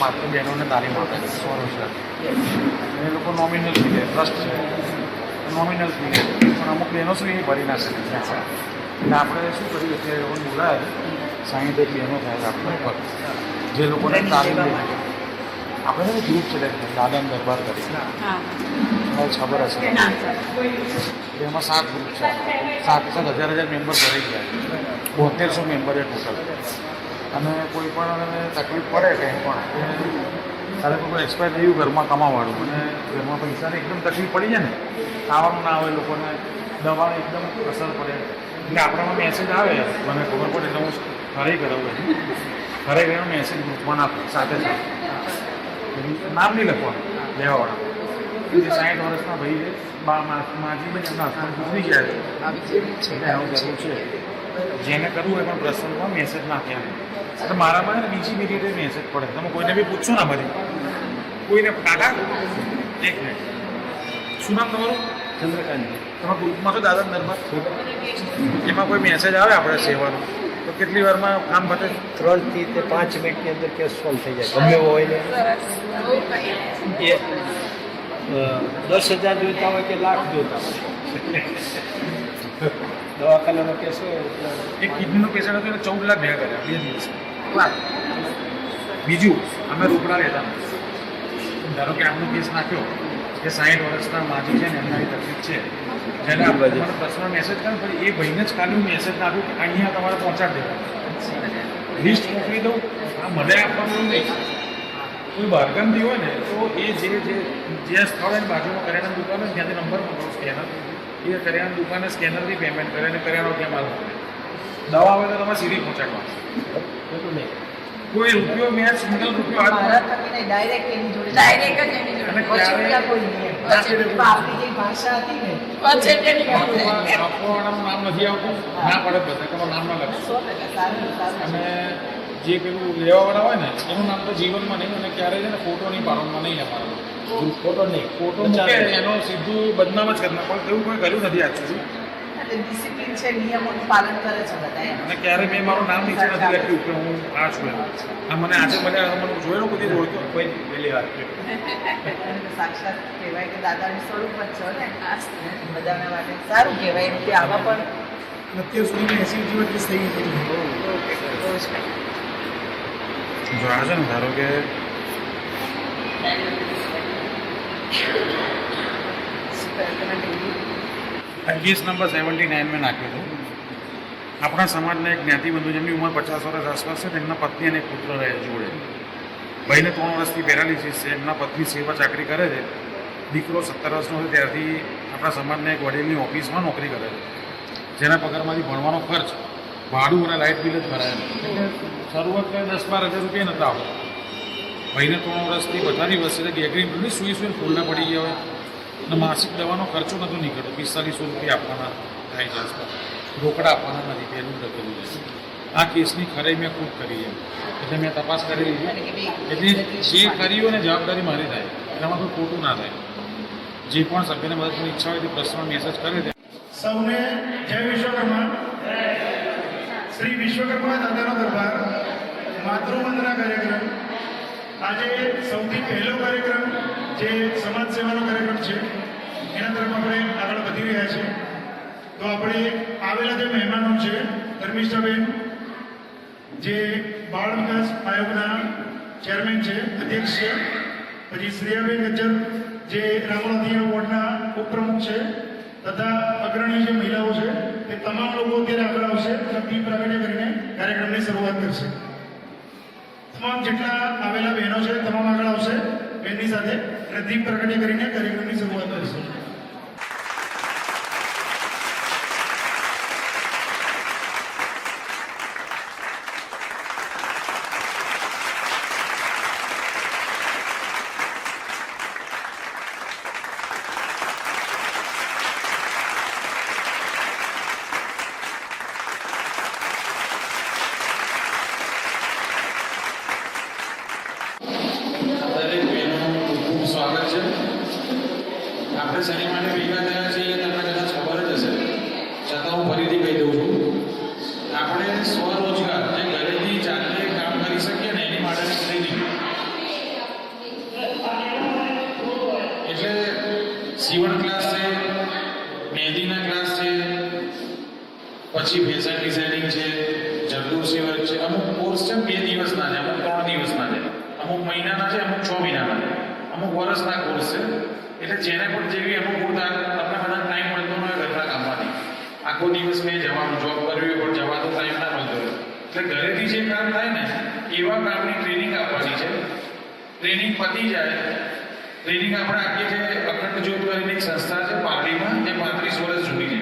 માત્ર બહેનોને તાલીમ આપે છે સ્વરોજગાર. એ લોકો નોમિનલ ફી લે, ટ્રસ્ટ છે નોમિનલ ફી લે, પણ અમુક બહેનો શું એ ભરી ના શકે છે. એટલે આપણે શું કરીએ કે એ લોકોને બોલાવે 60 બહેનો થાય આપણે ઉપર જે લોકોને તાલીમ લે. આપણે છે ગ્રુપ છે દાદાને દરબાર કરી ખબર હશે એમાં 7 ગ્રુપ છે. 7,000 મેમ્બર ભરાઈ ગયા, 7200 મેમ્બર છે ટોટલ. અને કોઈ પણ તકલીફ પડે કંઈ પણ તારે કોઈ એક્સપાયર થયું ઘરમાં કમાવાનું અને ઘરમાં પૈસાની એકદમ તકલીફ પડી જાય ને, ખાવાનું ના આવે લોકોને, દવાની એકદમ અસર પડે એટલે આપણામાં મેસેજ આવે મને ખબર પડે એટલે હું ઘરે કરાવું ઘરે ગયો મેસેજ ગ્રુપમાં નાખું સાથે નામ નહીં લખવાનું લેવાવાળા. જે 60 વર્ષના ભાઈ છે માજી બને એમના હાથમાં ગુજરી ગયા છે એટલે આવું જરૂર છે. જેને કરવું હોય પણ પ્રસંગમાં મેસેજ નાખ્યા એટલે મારામાં બીજી મિનિટે મેસેજ પડે. તમે કોઈને બી પૂછશો ને મારી કોઈને કાકા એક મિનિટ શું નામ તમારું? ચંદ્રકાંત. તમે ગ્રુપમાં છો દાદા દરબાર? એમાં કોઈ મેસેજ આવે આપણે સેવાનો તો કેટલી વારમાં કામ પતે? 3 થી 5 મિનિટની અંદર કેસ સોલ્વ થઈ જાય. ગમે એવો હોય ને એ 10,000 જોઈતા હોય કે લાખ જોઈતા હોય. દવાખાનાનો કેસ હોય એક કિડનીનો પેશન્ટ હતો એટલે 14 લાખ ભેગા કર્યા 2 દિવસ. બીજું અમે રોકડા લેતા નથી. ધારો કે આમનો કેસ નાખ્યો કે 60 વર્ષના માજી છે ને એમના તકલીફ છે જેને તમારે પર્સનલ મેસેજ કરે પછી એ ભાઈને જ ખાલી મેસેજ નાખ્યું કે અહીંયા તમારે પહોંચાડી દેવા, લિસ્ટ મોકલી દઉં. આ મને આપવાનું નહીં. કોઈ બારગામથી હોય ને તો એ જે સ્થળ હોય બાજુમાં કરિયાણાની દુકાન હોય ત્યાંથી નંબર મોકલો સ્કેનર, એ કરિયાણાની દુકાને સ્કેનરથી પેમેન્ટ કરે અને કરિયાણો ક્યાં માલ દવા આવે તો તમારે સીધી પહોંચાડવા એટલું નહીં. કોઈ રૂપિયો મેં સિંગલ રૂપિયો આપવાનું નામ નથી આવતું ના પડે બધા તમારું નામ ના લખે. અને જે પેલું લેવાવાળા હોય ને એનું નામ તો જીવનમાં નહીં અને ક્યારેય છે ને ફોટો નહીં પાડવામાં નહીં અમારો ફોટો નહીં. ફોટો મૂકે એનો સીધું બદનામ જ કરના પણ એવું કોઈ કર્યું નથી આજ સુધી. ડિસિપ્લિન છે, નિયમોનું પાલન કરે છે બધા. અને ક્યારે મેં મારું નામ નીચે નથી લખ્યું કે હું આ છું એમ. આ મને આજે મને જોયેલો બધી ઓળખ્યો કોઈ પહેલી વાર સાક્ષાત કહેવાય કે દાદાનું સ્વરૂપ જ છો ને બધાના માટે સારું કહેવાય એમ કે આમાં પણ અત્યાર સુધી 80 જેવા કેસ થઈ ગઈ. જો આ છે ને ધારો કે કેસ નંબર 79 મેં નાખ્યો હતો. આપણા સમાજના એક જ્ઞાતિબંધુ જેમની ઉંમર 50 વર્ષ આસપાસ છે તેમના પત્ની અને એક પુત્ર રહે જોડે. ભાઈને 3 વર્ષથી પેરાલિસિસ છે. એમના પત્ની સેવા ચાકરી કરે છે. દીકરો 17 વર્ષનો છે ત્યારથી આપણા સમાજના એક વડીલની ઓફિસમાં નોકરી કરે છે. જેના પગારમાંથી ભણવાનો ખર્ચ, ભાડું અને લાઇટ બિલ જ ભરાય. એટલે શરૂઆત કરે 10-12 હજાર રૂપિયા નહોતા આવતા. ભાઈને 3 વર્ષથી બધાની વસ્તુ ગેગરી સુઈ ફૂલના પડી ગયા હોય અને માસિક દવાનો ખર્ચો નહોતો નીકળતો. 4500 રૂપિયા આપવાના થાય છે આસપાસ. રોકડા આપવાના નથી પહેલું લખેલું છે. આ કેસની ખરાઈ મેં ખૂબ કરી છે એટલે મેં તપાસ કરી લીધી. એટલે જે કરી હોય ને જવાબદારી મારી થાય એનામાં કોઈ ખોટું ના થાય. જે પણ સભ્યને મદદની ઈચ્છા હોય તે પર્સનલ મેસેજ કરે છે. સૌને જય વિશ્વકર્મા. શ્રી વિશ્વકર્મા દાદાનો દરબાર માતૃવંદના કાર્યક્રમ આજે સૌથી પહેલો કાર્યક્રમ જે સમાજ સેવાનો કાર્યક્રમ છે એના તરફ આપણે આગળ વધી રહ્યા છીએ. તો આપણે આવેલા જે મહેમાનો છે ધર્મિષ્ઠાબેન જે બાળ વિકાસ આયોગના ચેરમેન છે, અધ્યક્ષ છે, પછી શ્રેયાબેન ગજ્જર જે રામોલધિયા વોર્ડના ઉપપ્રમુખ છે તથા અગ્રણી જે મહિલાઓ છે તે તમામ લોકો અત્યારે આગળ આવશે અને દીપ પ્રાગટ્ય કરીને કાર્યક્રમની શરૂઆત કરશે. તમામ જેટલા આવેલા બહેનો છે તમામ આગળ આવશે બહેનની સાથે અને દીપ પ્રાગટ્ય કરીને કાર્યક્રમની શરૂઆત કરશે. આપણે શેની માટે ભેગા થયા છીએ તમને કદાચ ખબર જ હશે, છતાં હું ફરીથી કહી દઉં છું. આપણે સ્વરોજગાર જે ઘરેથી જાતે કામ કરી શકીએ ને એની માટેની ટ્રેનિંગ પછી ફેશન ડિઝાઇનિંગ છે, જરદોશી વર્ક છે. અમુક કોર્સ છે 2 દિવસના છે, અમુક 3 દિવસના છે, અમુક મહિનાના છે, અમુક 6 મહિનાના છે, અમુક વર્ષના કોર્સ છે. એટલે જેને પણ જેવી અનુકૂળતા તમને બધા ટાઈમ મળતો ન હોય ઘરના કામમાંથી, આખો દિવસ મેં જવાનું જોબ કરવી પણ જવાનો ટાઈમ ના મળતો હોય, એટલે ઘરેથી જે કામ થાય ને એવા કામની ટ્રેનિંગ આપવાની છે. ટ્રેનિંગ પતી જાય, ટ્રેનિંગ આપણે આપીએ છીએ અખંડ જ્યોત કરીને એક સંસ્થા છે પારડીમાં, જે 35 વર્ષ જૂની છે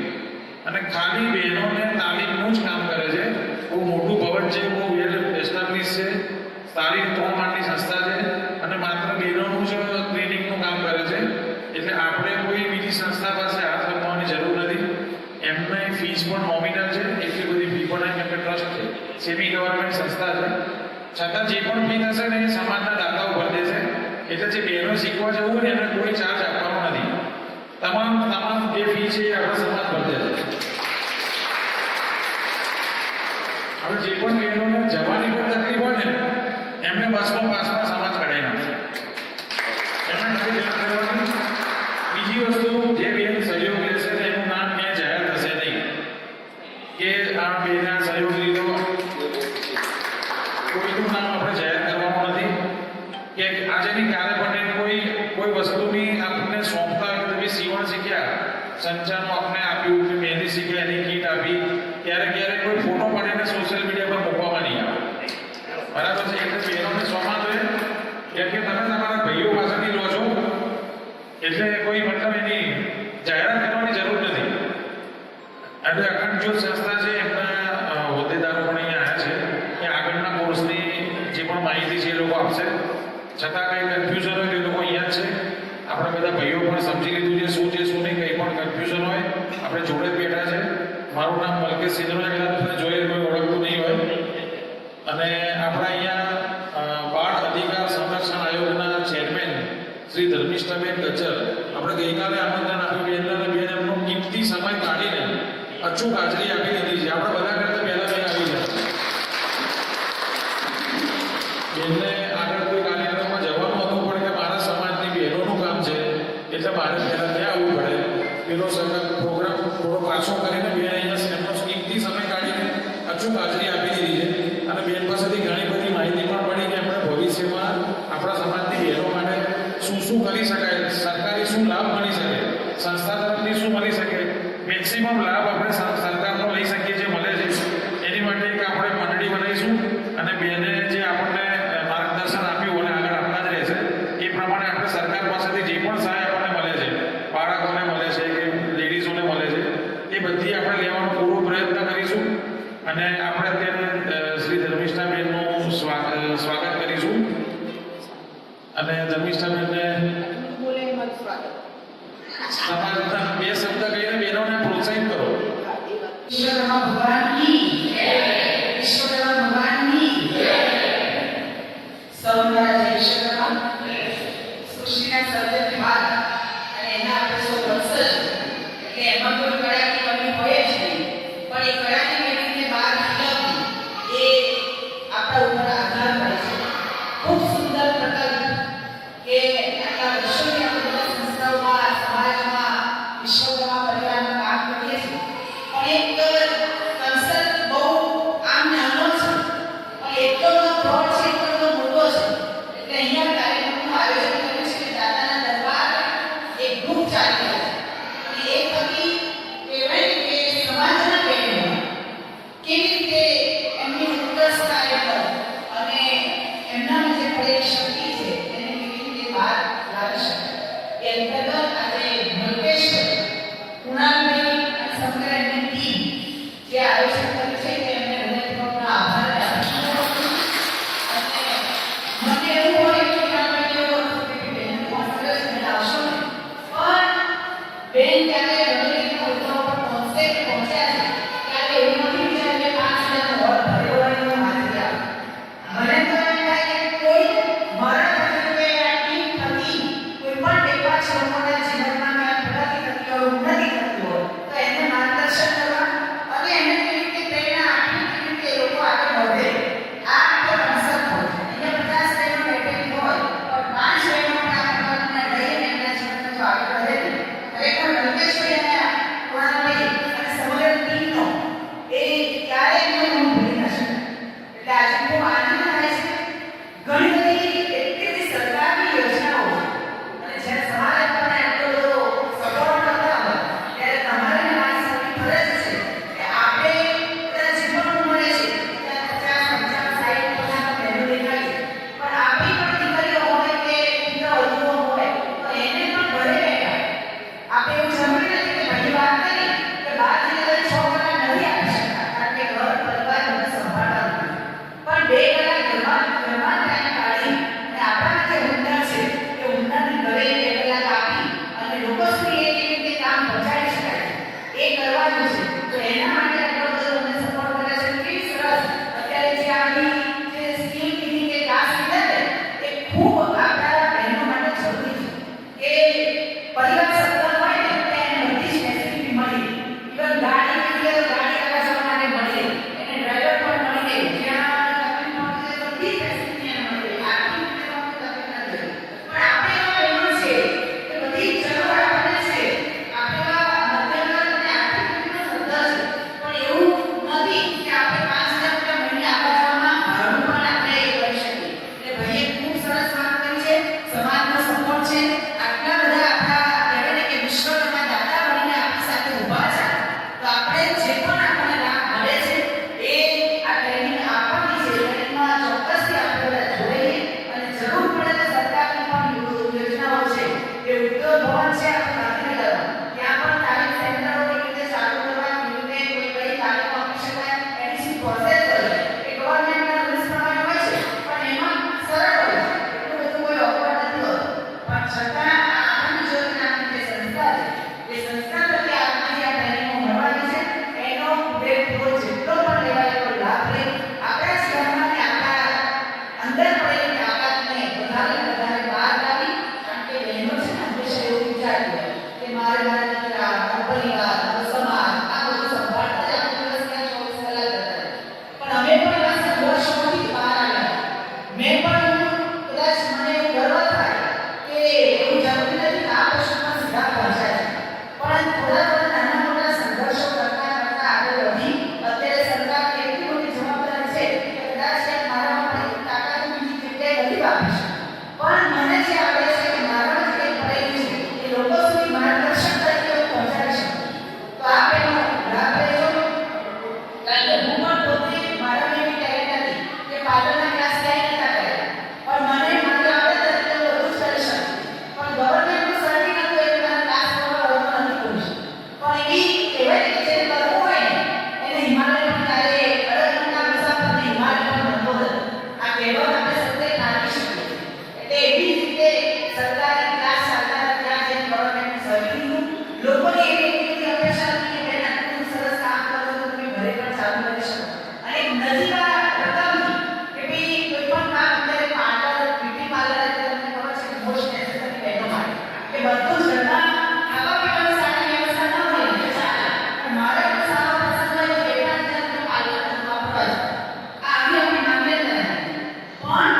અને ખાલી બહેનોને તાલીમનું જ કામ કરે છે. બહુ મોટું ભવન છે, બહુ વેલ એસ્ટાબ્લિશ છે, સારી 3 માળની સંસ્થા છે અને માત્ર બહેનોનું જ ટ્રેનિંગનું કામ કરે છે. એટલે આપણે કોઈ બીજી સંસ્થા પાસે હાથ લંબાવવાની જરૂર નથી. એમને ફીસ પણ નોમિનલ છે, એટલી બધી ફી પણ નહીં, કેમ કે ટ્રસ્ટ છે, સેમી ગવર્મેન્ટ સંસ્થા છે. છતાં જે પણ ફી થશે ને એ સમાજના દાતાઓ ભરી દેશે. એટલે જે બહેનો શીખવા જવું હોય ને એને કોઈ ચાર્જ આપવાનો નથી. તમામ જે ફી છે એ આપણા સમાજ ભરી દેશે. હવે જે પણ બહેનોને જવાની કોઈ તકલીફ હોય ને એમને બસમાં પાસમાં સમાજ કઢાઈ નાખશે. એમને નથી ધ્યાન કરવાની. બીજી વસ્તુ, જે બેન સહયોગ લેશે ને એનું નામ ક્યાંય જાહેર થશે નહીં કે આ બેને સહયોગ લીધો. કોઈનું નામ આપણે જાહેર કરવાનું નથી કે આજેની કાલે પણ કોઈ વસ્તુની આપણને સોંપતા હોય કે તમે સીવણ શીખ્યા, સંચારનું આપણે આપ્યું કે મહેંદી શીખ્યા એની કીટ આપી, ક્યારેક કોઈ ફોટો પાડીને સોશિયલ મીડિયા પર મૂકવામાં નહીં આવે. બરાબર છે? એટલે બહેનોને સોંપવા જોઈએ કેમ કે તમે તમારા ભાઈઓ પાસેથી લો છો એટલે કોઈ મતલબ એની જાહેરાત કરવાની જરૂર નથી. એટલે અખંડ જ્યોત સંસ્થા છે, એમના હોદ્દેદારો પણ અહીંયા આવ્યા છે કે આગળના કોર્સની જે પણ માહિતી છે એ લોકો આપશે. છતાં કંઈ કન્ફ્યુઝન હોય તો એ લોકો અહીંયા જ છે. આપણે બધા ભાઈઓ પણ સમજી લીધું છે શું છે શું નહીં. કંઈ પણ કન્ફ્યુઝન હોય આપણે જોડે જ બેઠા છે. મારું નામ મલકેશ સિંધરોયા, કદાચ તમને જોઈએ કોઈ ઓળખતું નહીં હોય. અને આપણા અહીંયા બાળ અધિકાર સંરક્ષણ આયોગના ચેરમેન શ્રી ધર્મિષ્ઠાબેન ગજ્જર, આપણે ગઈકાલે આમંત્રણ આપ્યું બેનને અને બેન એમનો કિંમતી સમય કાઢીને અચૂક હાજરી આપી દીધી છે. આપણે બધા કરતા પહેલા બેન આવી જાય. બેનને આગળ કોઈ કાર્યક્રમમાં જવાનું હતું પણ કે મારા સમાજની બહેનોનું કામ છે એટલે મારે પહેલાં ત્યાં આવવું પડે. પેલો પ્રોગ્રામ થોડો પાછો કરીને બેન અહીંયા એમનો કિંમતી સમય કાઢીને અચૂક હાજરી આપી દીધી છે. અને બેન પાસેથી ઘણી બધી માહિતી પણ મળી કે આપણે ભવિષ્યમાં આપણા સમાજની બહેનો માટે શું કરી શકાય, સરકારી શું લાભ મળી શકે, સંસ્થા તરફથી શું મળી શકે, મેક્સિમમ લાભ આપણે સરકારનો લઈ શકીએ જે મળે છે. એની માટે એક આપણે મંડળી બનાવીશું અને બેને જે આપણને માર્ગદર્શન આપ્યું અને આગળ આપતા જ રહેશે એ પ્રમાણે આપણે સરકાર પાસેથી જે પણ સહાય આપણને મળે છે, બાળકોને મળે છે કે લેડીઝોને મળે છે, એ બધી આપણે લેવાનો પૂરો પ્રયત્ન કરીશું. અને આપણે અત્યારે શ્રી ધર્મિષ્ઠાબેનનું સ્વાગત કરીશું. અને ધર્મિષ્ઠાબેનને તમારા 2 શબ્દ કહીને બહેનોને પ્રોત્સાહિત કરો. વિશ્વકર્મા ભગવાનની જય. વિશ્વકર્મા ભગવાનની જય. સૌના જય વિશ્વકર્મા. સૃષ્ટિના સર્જન બાદ અને એના આપણે સૌ વંશજ એટલે એમાં કોઈ કળાની કમી હોય જ નહીં. પણ એ કળાની કમીને બહાર નીકળવી એ આપણા ઉપર આધાર હોય છે. ખૂબ સુંદર પ્રકલ્પ કે આટલા વર્ષોની આપણે બધા સંસ્થાઓમાં સમાજમાં વિશ્વકર્મા પરિવારમાં કામ કરીએ છીએ. પણ એક કન્સેપ્ટ બહુ આમ નાનો છે પણ એટલો બ્રોડ છે, એટલો મોટો છે. એટલે અહીંયા કાર્યક્રમનું આયોજન કર્યું છે. દાદાના દરબાર એક ગ્રુપ ચાલી રહ્યા છે અને એ થકી કહેવાય કે સમાજના બહેનો કેવી રીતે એમની ઉત્કર્ષ કાર્ય કરે અને એમનામાં જે પડેલી શક્તિ છે એને કેવી રીતે બહાર લાવી શકે એ અંતર્ગત આજે મલ્કેશ કુણાલભાઈ અને સમગ્ર એમની ટીમ જે આયોજન કર્યું છે તે એમને હૃદયપૂર્વકનો આભાર આપું છું. અને મને એવું હોય કે કુણાલભાઈ એવું હતું કે બેન ફોન કર્યો છે મને આવશો ને, પણ બેન ત્યારે રણનીતિના મુદ્દાઓ પર પહોંચ્યા છે ત્યારે એવું નથી વિચાર્યું કે 5,000 હોલ ભર્યો હોય તો હાજરી આપે. મને તો એમ થાય કે કોઈ મારા પ્રત્યે આ ટીમ થકી કોઈ પણ એવા શ્રમોને બધી ફેસિલિટી એને મળી રહે. આર્થિક રીતે પણ તકલીફ નથી. પણ આપણે એવા બહેનો છે કે બધી જરૂર આપણને છે. આપણે એવા મધ્યમ વર્ગ અને આર્થિક રીતે શ્રદ્ધા છે. પણ એવું નથી કે આપણે 5,000 રૂપિયા મહિને આવવા જવામાં ભાડું પણ આપણે એ કરી શકીએ. એટલે ભાઈએ ખૂબ સરસ વાત કરી છે. સમાજનો સપોર્ટ છે. આટલા બધા આપણા કહેવાય ને કે વિશ્વકર્મા દાતા બનીને આપણી સાથે ઊભા છે. તો આપણે જે પણ આપણને લાભ મળે છે એ આ ટ્રેનિંગ આપવાની છે. ટ્રેનિંગમાં ચોક્કસથી આપણે બધા જોડાઈએ અને જરૂર પડે તો સરકારની પણ યોજનાઓ છે કે ઉદ્યોગ ભવન છે આપણે ગાંધીનગરમાં ત્યાં પણ તાલીમ સેન્ટરો કેવી રીતે ચાલુ કરવા, કેવી રીતે કોઈ કઈ તાલીમ આપી શકાય એની શું પ્રોસેસ હોય એ ગવર્મેન્ટના રૂલ્સ પ્રમાણે હોય છે. પણ એમાં સરળ હોય છે. એટલું બધું કોઈ ઓકવર્ડ નથી હોતું. પણ છતાં આ આનંદ જ્યોતિ નામની જે સંસ્થા છે એ સંસ્થા તરફથી આપણને જે આ ટ્રેનિંગો મળવાની છે એનો પૂરેપૂરો જેટલો પણ લેવાય એટલો લાભ લઈ આપણા જીવનમાં ને આપણા અંદર પડેલી તાકાતને વધારે ને વધારે બહાર લાવી. કારણ કે બહેનો છે ને હંમેશા એવું વિચારતી હોય કે મારે મારા દીકરા, મારો પરિવાર, મારો સમાજ આ બધું સંભાળતા જ આખો દિવસ ત્યાં 24 કલાક જતા રહે. પણ અમે પણ એવા સંઘર્ષોમાંથી બહાર આવ્યા. મેં પણ કદાચ મને એવું ગર્વ થાય કે એવું જરૂરી નથી કે આ પોસ્ટમાં સીધા પહોંચાય છે. પણ થોડા થોડા નાના મોટા સંઘર્ષો કરતા કરતા આગળ વધી અત્યારે સરકારની એટલી મોટી જવાબદારી છે કે કદાચ ક્યાંક મારામાં પણ એટલી તાકાત બીજી જગ્યાએ નથી વાપરી શકતી. પણ મને જે આવડે છે કે મારામાં જે કંઈ પડેલું છે એ લોકો સુધી માર્ગદર્શન તરીકે હું પહોંચાડી શકું. તો આ બેનો લાભ લેજો. કારણ કે હું પણ પોતે મારામાં એવી ટેલેન્ટ હતી કે પાર્લરના ક્લાસ ક્યાંય નહોતા કર્યા. પણ મને મારી આવડત તરીકે હું બધું જ કરી શકું. પણ ગવર્મેન્ટનું સર્ટિ નહોતું એટલે મારા ક્લાસ કરવા વધુ નથી કરી શકું. પણ એવી કહેવાય કે જે કરવું હોય ને એને હિમાલય પણ ત્યારે 18 કલાકના મુસાફરને હિમાલય પણ મળતો નથી. આ કહેવત આપણે સત્ય ટાળી શકીએ. એટલે એવી જ રીતે સરકારી ક્લાસ ચાલતા હતા ત્યાં જઈને ગવર્મેન્ટનું સર્ટિ લીધું. લોકોની એવી એટલી અપેક્ષા હતી કે બેન આટલું સરસ કામ કરો છો તો તમે ઘરે પણ ચાલુ કરી શકો. અને એક નજીવા રકમથી કે ભાઈ કોઈ પણ કામ અત્યારે પાર્લર, બ્યુટી પાર્લર અત્યારે તમને ખબર છે કે મોસ્ટ નેસેસરી બહેનો માટે કે બધું જ ઘરમાં ખાવા પીવાની સારી વ્યવસ્થા ન હોય તો ચાલે. પણ મારે તો સારો પ્રસંગ હોય તો 2-5 હજાર પાર્લર વાપરવા છે. આ આવી આપણી માન્યતા નથી. પણ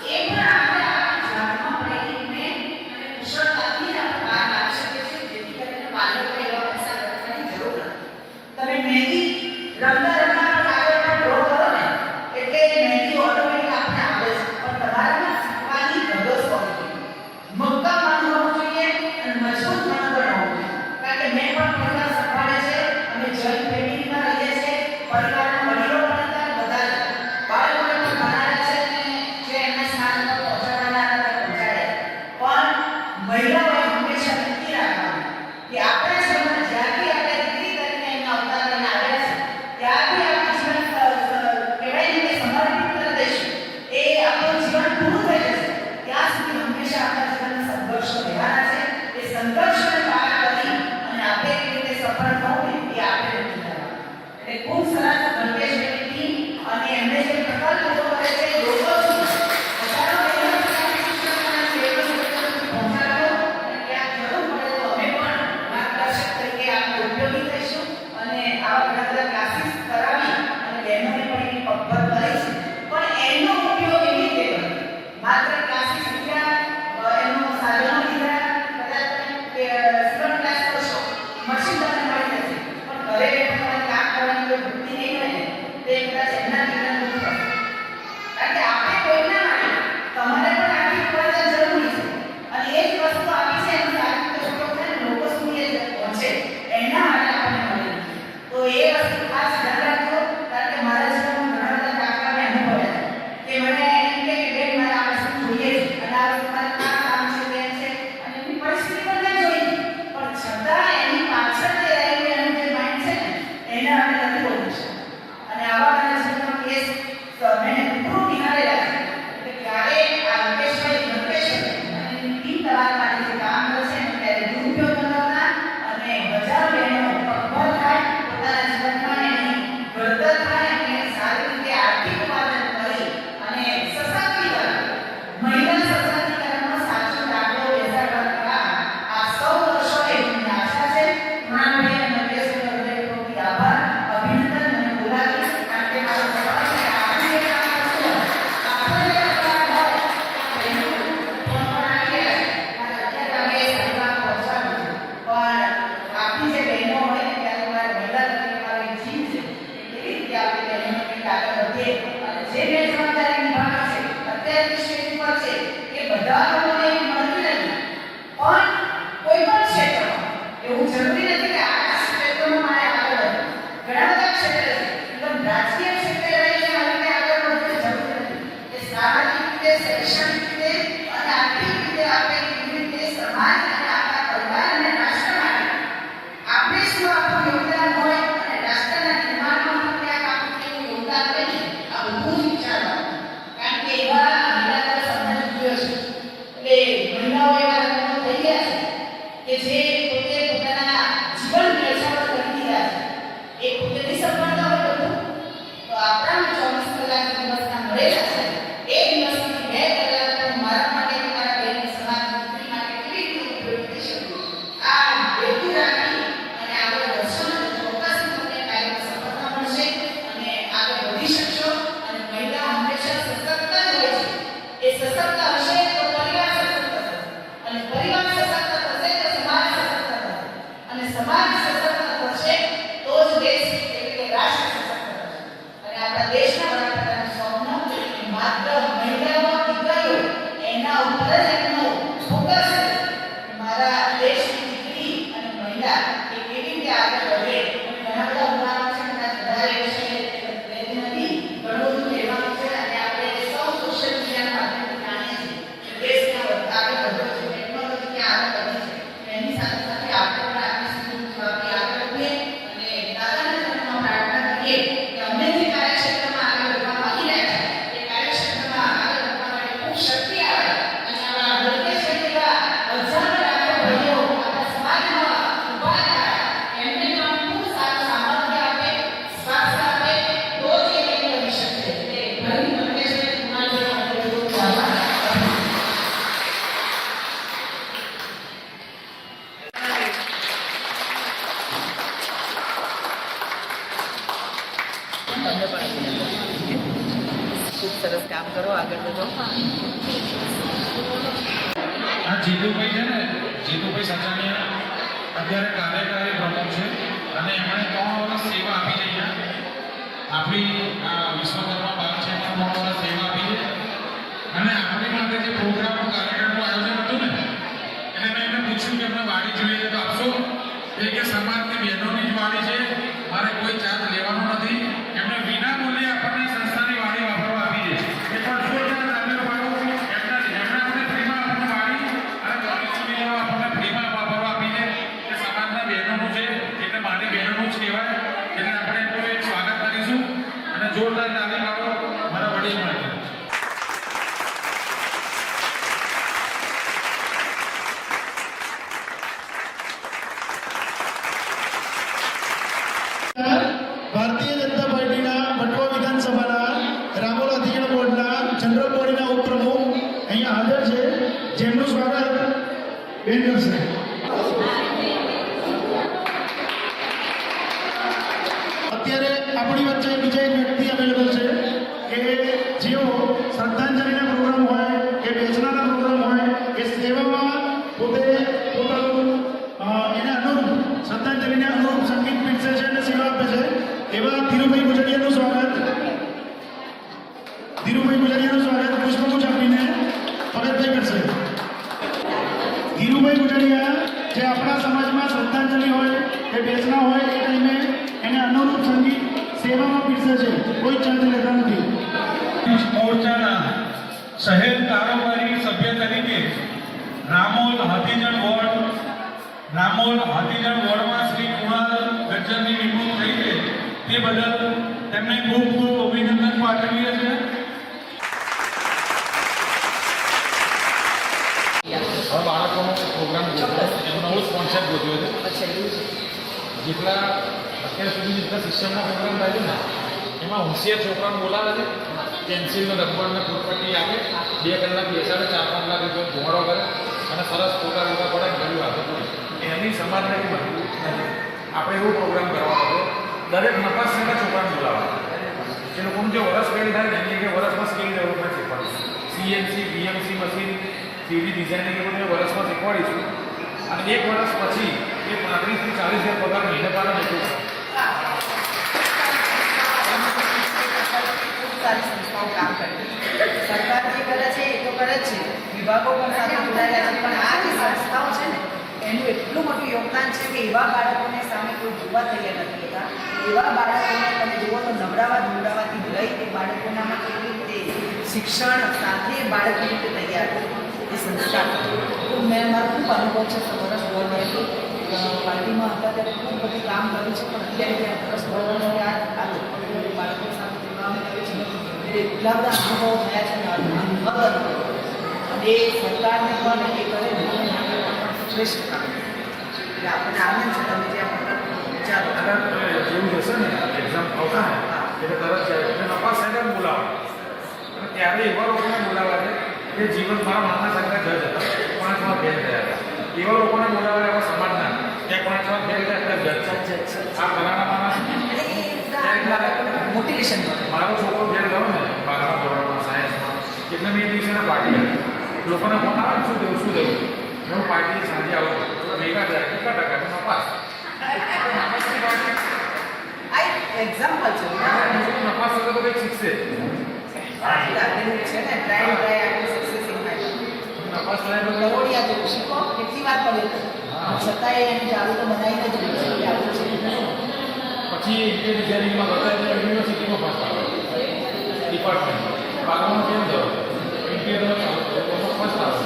એ પણ આપણે આપણી જાતમાં પ્રેરીને અને કુશળતાથી જ આપણે બહાર લાવી શકીએ છીએ જેથી કરીને પાર્લરમાં એવા પૈસા ખર્ચવાની જરૂર નથી. તમે મહેંદી રમતા રમતા પણ આગળ પણ ડ્રો કરો ને એટલે મહેંદી ઓટોમેટિક આપણે આવડે છે. પણ તમારામાં શીખવાની ધગશ હોવી જોઈએ. મક્કમ મન હોવું જોઈએ અને મજબૂત મનોબળ હોવું જોઈએ. કારણ કે મેં પણ પરિવાર સંભાળે છે. અમે જોઈન્ટ ફેમિલીમાં રહીએ છીએ. પરિવારના વડીલો પણ હતા બધા જ બાળકોને પણ ભણાવ્યા છે અને જે એમને સ્થાન પર પહોંચાડવાના હતા તે પહોંચાડ્યા. પણ મહિલાઓએ હંમેશા નક્કી રાખવાનું કે આપણા જીવનમાં જ્યારથી આપણે દીકરી તરીકે એમના અવતાર લઈને આવ્યા છે ત્યારથી આપણું જીવન કહેવાય ને કે સમર્પિત કરી દઈશું. એ આપણું જીવન પૂરું થઈ જશે ત્યાં સુધી હંમેશા આપણા જીવનમાં સંઘર્ષો રહેવાના છે. એ સંઘર્ષોને પાર કરી અને આપણે કેવી રીતે સફળ થવું ને એ આપણે નક્કી કરવાનું. એટલે ખૂબ સરસ ગણેશભાઈની ટીમ અને એમને જે પ્રકલ્પ ઉભો કરે છે લોકો સુધી હજારો બહેનો ત્યાં શિક્ષકોના સેવા સુધી પહોંચાડો અને ત્યાં જરૂર પડે તો અમે પણ માર્ગદર્શક તરીકે આપણે ઉપયોગી થઈશું અને આવા ઘણા બધા ક્લાસીસ કરાવી અને બહેનોને પણ એની પગભર કરી છે. પણ એનો ઉપયોગ એવી રીતે કરો. માત્ર ક્લાસીસ લીધા, એનો સાધનો લીધા, કદાચ તમે સીવણ ક્લાસ કરશો મશીન તમને મળી જશે પણ ઘરે બેઠા તમારે કામ કરવાની કોઈ વૃત્તિ નહીં હોય ને તો એ કદાચ એમના દીકરાને દુઃખ થશે. કારણ કે આપણે કોઈના માટે તમારે પણ આટલી પ્રજા જરૂરી છે અને એ જ વસ્તુ આપી છે એનો સારી રીતે ઉપયોગ થાય ને લોકો સુધી એ પહોંચે એના માટે આપણને મળે. તો એ વસ્તુ ખાસ ધ્યાન રાખજો. કારણ કે મારા જીવનમાં ઘણા બધા દાખલા મેં અનુભવ્યા છે કે મને એમ કે બેન મારે આ વસ્તુ જોઈએ છે અને આ વસ્તુ મારે આ કામ છે તેમ છે અને એમની પરિસ્થિતિ પણ મેં જોઈ પણ છતાં એની પાછળ જે રહેલું એનું જે માઇન્ડ છે ને એને આપણે નથી બોલી શકતા. અને આવા મારા જીવનમાં કેસ મેં ખૂબ નિહાળેલા છે. એટલે ક્યારે આ લોકેશભાઈ અને એની ટીમ તમારા માટે જે કામ કરશે ને ત્યારે દુરુપયોગ ન કરતા અને હજારો બહેનો પગભર થાય, પોતાના જીવનમાં એની ઘડતર થાય અને સારી રીતે આર્થિક ઉપાર્જન કરી અને સશક્તિકરણ, મહિલા સશક્તિકરણનો રીતે, શૈક્ષણિક રીતે અને આર્થિક રીતે આપણે કેવી રીતે સમાજ અને આપણા પરિવાર અને રાષ્ટ્ર માટે આપણે શું આપણું યોગદાન હોય અને રાષ્ટ્રના નિર્માણમાં પણ ક્યાંક આપણું કેવું યોગદાન હોય આ બધું જ વિચારવાનું. કારણ કે એવા મહિલા સમાજ ઉભ્યો છે એટલે મહિલાઓ એવા રંગો થઈ ગયા છે કે જે પોતે પોતાના જીવન વ્યવસાય કરી દીધા છે. એ પોતે નહીં સંભાળતા હોય બધું તો આપણાને 24 કલાક દિવસના મળેલા છે એ દિવસમાંથી 2 કલાક પણ મારા માટે કે મારા બહેન સમાજ દીકરી માટે કેવી રીતે ઉપયોગ થઈ શકે આ હેતુ રાખી અને આગળ વધશો ને તો ચોક્કસ તમને કાયમ સફળતા મળશે અને આગળ વધી શકશો. અને મહિલાઓ હંમેશા સશક્ત જ હોય છે. એ સશક્ત હશે તો પરિવાર સશક્ત થશે અને પરિવાર સશક્ત થશે તો સમાજ સશક્ત થશે અને સમાજ સશક્ત થશે તો જ દેશ એટલે કે રાષ્ટ્ર સશક્ત થશે. અને આપણા દેશના વડાપ્રધાનનું સ્વપ્ન એ માત્ર મહિલાઓ દીકરીઓ એના ઉપર જ એમનો ફોકસ છે. મારા દેશની દીકરી અને મહિલા એ કેવી રીતે આગળ વધે. ઘણા બધા ઉદાહરણો છે, કદાચ વધારે વિશે નથી, ઘણું બધું કહેવાનું છે અને આપણે સૌ સોશિયલ મીડિયાના માધ્યમથી જાણીએ છીએ કે દેશ ક્યાં આગળ વધ્યો છે, ટેકનોલોજી ક્યાં આગળ વધી છે. એની સાથે સાથે આપણે પણ આપણી સ્થિતિ આગળ વધીએ અને દાદાના ચરણમાં પ્રાર્થના કરીએ કે અમે જે કાર્યક્ષેત્રમાં આગળ વધવા માંગી રહ્યા છીએ એ કાર્યક્ષેત્રમાં આગળ વધવા માટે ખૂબ શક્તિ આવે અને આપણા ભારતીય શૈલીના હજારો લાખો ભાઈઓ આપણા સમાજમાં ઊભા થાય એમને પણ ખૂબ સારું સામર્થ્ય આપે, સ્વાસ્થ્ય આપે તો જ એ કંઈ કરી શકશે. એટલે ઘણી મંગેશભાઈ કુમારજીનો આપણે ખૂબ આભાર. તમને પણ અભિનંદન. ખૂબ સરસ કામ કરો, આગળ વધો. આ જીતુભાઈ છે ને, જીતુભાઈ સચાણીયા અત્યારે કાર્યકારી પ્રમુખ છે અને એમણે 3 વર્ષ સેવા આપી છે. અહીંયા આપણી આ વિશ્વકર્મા બાગ છે એમાં 3 વર્ષ સેવા આપી છે અને આપણી માટે જે પ્રોગ્રામનું કાર્યક્રમનું આયોજન હતું ને એટલે મેં એમને પૂછ્યું કે એમને વાડી જોઈએ તો આપશો. એ કે સમાજની બહેનોની જ વાડી છે, મારે કોઈ ચાર્જ લેવાનો નથી. એમને વિના મૂલ્યે આપણને સંસ્થાની વાડી વાપરવા આપી છે. એ પણ જોરદાર તાલીઓ પાડો. એમણે આપણે ફ્રીમાં આપણને વાડી અને ગણેશ સુવિધાઓ આપણને ફ્રીમાં વાપરવા આપી છે. એ સમાજના બહેનોનું છે એટલે મારી બહેનોનું જ કહેવાય. એટલે આપણે એમનું એક સ્વાગત કરીશું અને જોરદાર તાલી પાડો મારા વડીલ માટે. ભારતીય જનતા પાર્ટીના બટવા વિધાનસભાના રામોલ અધિકારી બોર્ડના જનરલ બોડીના ઉપપ્રમુખ અહીંયા હાજર છે, જેમનું સ્વાગત બેન કરશે. અત્યારે આપણી વચ્ચે બીજા એક વ્યક્તિ અવેલેબલ છે કે જેઓ શ્રદ્ધાંજલિના પ્રોગ્રામ હોય કે બેચનાના પ્રોગ્રામ હોય કે સેવામાં પોતે પોતાનું એને અનુરૂપ શ્રદ્ધાંજલિને અનુરૂપ સંગીત પીરસે છે અને સેવા આપે છે. એવા ધીરુભાઈ ગુજરિયાનું સ્વાગત. ધીરુભાઈ ગુજરિયાનું સ્વાગત પુષ્પગુચ્છ આપીને પગથિયે કરશે. ધીરુભાઈ ગુજરિયા જે આપણા સમાજમાં શ્રદ્ધાંજલિ હોય કે બેચના હોય એ ટાઈમે એને અનુરૂપ સંગીત સેવામાં પીરસે છે, કોઈ ચાર્જ લેતા નથી. મોરચાના શહેર કારોબારી સભ્ય તરીકે રામોલ હાથીજણ વોર્ડમાં શ્રી કુણાલ ગજ્જરની નિમણૂક થઈ છે તે બદલ તેમને ખૂબ ખૂબ અભિનંદન પાઠવીએ છીએ. હવે બાળકોનો પ્રોગ્રામ એનો નવો સ્પોન્સર ગોત્યો છે. અચ્છા, એવું છે. જેટલા અત્યાર સુધી જેટલા શિક્ષણના પ્રોગ્રામ થાય છે ને એમાં હોશિયાર છોકરાને બોલાવે છે, પેન્સિલને રબરને ફૂટપટ્ટી આપે, 2 કલાક બેસાડે, 4-5 કલાક ધુમાડો કરે અને સરસ ફોટા રૂપા પડે ગયું આપે. એની સમાજને કંઈ બનવું નથી. આપણે એવો પ્રોગ્રામ કરવાનો છે, દરેક નપાસના છોકરાને બોલાવવા. એ લોકોનું જે વરસ ફેલ થાય ને એની જગ્યાએ વરસમાં સ્કિલ ડેવલપમેન્ટ શીખવાડીશું. CNC VMC machine 3D designing એ બધું વરસમાં શીખવાડીશું અને 1 વર્ષ પછી એ 35 થી 40 હજાર પગાર મહિને પાડે એટલું. ખૂબ સારી સંસ્થાઓ કામ કરે છે. સરકાર જે કરે છે એ તો કરે જ છે, વિભાગો પણ સાથે જોડાયેલા છે, પણ આ જે સંસ્થાઓ છે ને એનું એટલું મોટું યોગદાન છે કે એવા બાળકોને સામે કોઈ જોવા તૈયાર નથી હોતા. એવા બાળકોને તમે જુઓ તો નબળાવા ધોળાવાથી લઈ તે બાળકોનામાં કેવી રીતે શિક્ષણ સાથે બાળક કેવી રીતે તૈયાર થાય એ સંસ્કાર. તો મેં મારો ખૂબ અનુભવ છે. વર્ષ દોઢ પાર્ટીમાં હતા ત્યારે ખૂબ બધું કામ કર્યું છે, પણ અત્યારે વર્ષ દોઢ આ બાળકો સાથે કામ કરે છે એટલા બધા અનુભવો થયા છે ને અને સરકારને પણ એ કરે શ્રેષ્ઠ કામ. એટલે આપણને આનંદ છે તમે જે આગળ જેવું જશે ને એક્ઝામ આવશે ને એટલે તરત જાય એટલે નપાસ સાહેબ બોલાવો અને ત્યારે એવા લોકોને બોલાવ્યા છે કે જીવન મારા મામા સાહેબના જજ હતા, 5 વાર ફેલ થયા હતા. એવા લોકોને બોલાવ્યા એવા સમાજના ત્યાં 5 વાર ફેલ થયા એટલે જજ આ ઘણાના માણસ મોટિવેશન મારો છોકરો ફેલ ગયો ને 12મા ધોરણમાં સાયન્સમાં એટલે મેં એ દિવસેના પાર્ટી હતી. લોકોને ફોન આવે શું થયું હું પાર્ટી સાંજે આવું ભેગા થયા કેટલા ટકા નપાસ એક્ઝામ્પલ છે નપાસ થતો તો કંઈક શીખશે. છે ને ટ્રાય ટ્રાય આપણે સક્સેસ નપાસ થાય તો કરોડિયા જેવું શીખો કેટલી વાર પડે છતાંય એની ચાલુ તો બનાવીને જ આવું છે. પછી એન્જિનિયરિંગમાં બતાવી યુનિવર્સિટીમાં પાસ આવે ડિપાર્ટમેન્ટ 12માં કેમ જવાનું ઇન્ટિરિયરમાં ફર્સ્ટ આવે.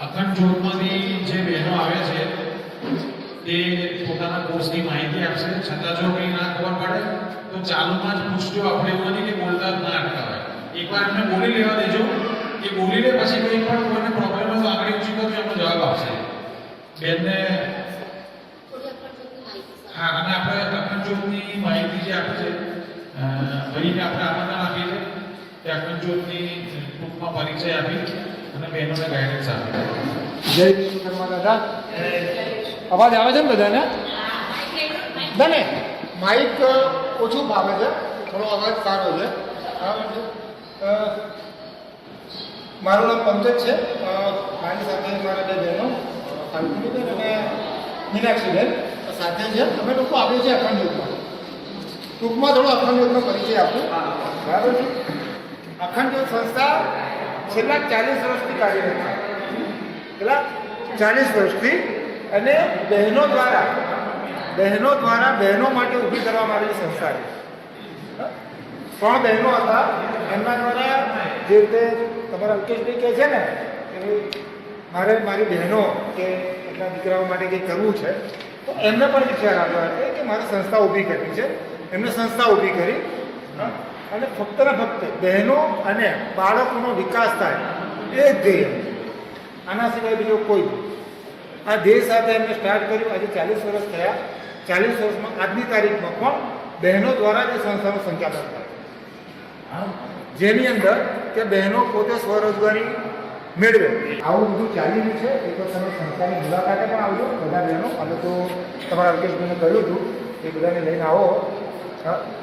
અખંડ જ્યોતમાંથી જે બહેનો આવે છે તે પોતાના કોર્સની માહિતી આપશે. છતાં જો કંઈ ના ખબર પડે તો ચાલુમાં જ પૂછજો. આપણે એવું નથી કે બોલતા જ ના અટકાવે. એકવાર એમને બોલી લેવા દેજો. એ બોલી લે પછી કોઈ પણ કોઈને પ્રોબ્લેમ હોય તો આગળ ઊંચી કરજો એમનો જવાબ આપશે બેનને. હા, અને આપણે અખંડ જ્યોતની માહિતી જે આપે છે ભાઈને આપણે આમંત્રણ આપીએ છીએ કે અખંડ જ્યોતની ટૂંકમાં પરિચય આપી અને બહેનોને ગાઈડન્સ આપી. જય વિશ્વકર્મા દાદા. અવાજ આવે છે ને બધાને? બને માઇક ઓછું ફાવે છે, થોડો અવાજ સારો છે. મારું નામ પંકજ છે. મારી સાથે મારા 2 બહેનો શાંતિબેન અને મીનાક્ષીબેન સાથે છે. અમે લોકો આવીએ છીએ અખંડ યુગમાં. ટૂંકમાં થોડો અખંડ યુગનો પરિચય આપું. બરાબર છે. અખંડ યુગ સંસ્થા છેલ્લા 40 વર્ષથી કાર્યરત છે. કેટલા? 40 વર્ષથી. અને બહેનો દ્વારા બહેનો માટે ઊભી કરવામાં આવેલી સંસ્થા છે. 3 બહેનો હતા. એમના દ્વારા જે રીતે તમારા અલ્કેશભાઈ કહે છે ને મારી બહેનો કે એટલા દીકરાઓ માટે કંઈક કરવું છે, તો એમને પણ વિચાર આવ્યો હતો કે મારે સંસ્થા ઊભી કરવી છે. એમને સંસ્થા ઊભી કરી અને ફક્ત ને ફક્ત બહેનો અને બાળકોનો વિકાસ થાય એ જ ધ્યેય. આના સિવાય બીજો કોઈ આ ધ્યેય સાથે એમને સ્ટાર્ટ કર્યું. આજે 40 વર્ષ થયા. 40 વર્ષમાં આજની તારીખમાં પણ બહેનો દ્વારા જ સંસ્થાનું સંચાલન થાય, જેની અંદર કે બહેનો પોતે સ્વરોજગારી મેળવે. આવું બધું ચાલી રહ્યું છે. એક વખત તમે સંસ્થાની મુલાકાતે પણ આવજો બધા બહેનો. અમે તો તમારા અલ્કેશભાઈને કહ્યું હતું એ બધાને લઈને આવો,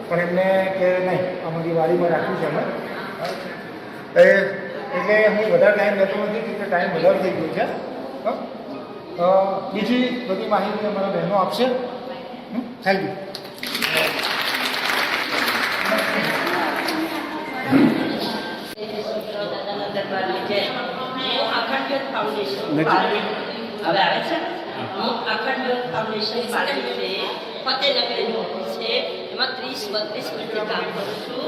પણ એમને કે નહીં અમારી વાડીમાં રાખ્યું છે અમે. એટલે હું વધારે ટાઈમ લેતો નથી કે ટાઈમ વધારે થઈ ગયો છે. બીજી બધી માહિતી અમારા બહેનો આપશે. Thank you. એમાં 30-32 વર્ષથી કામ કરું છું.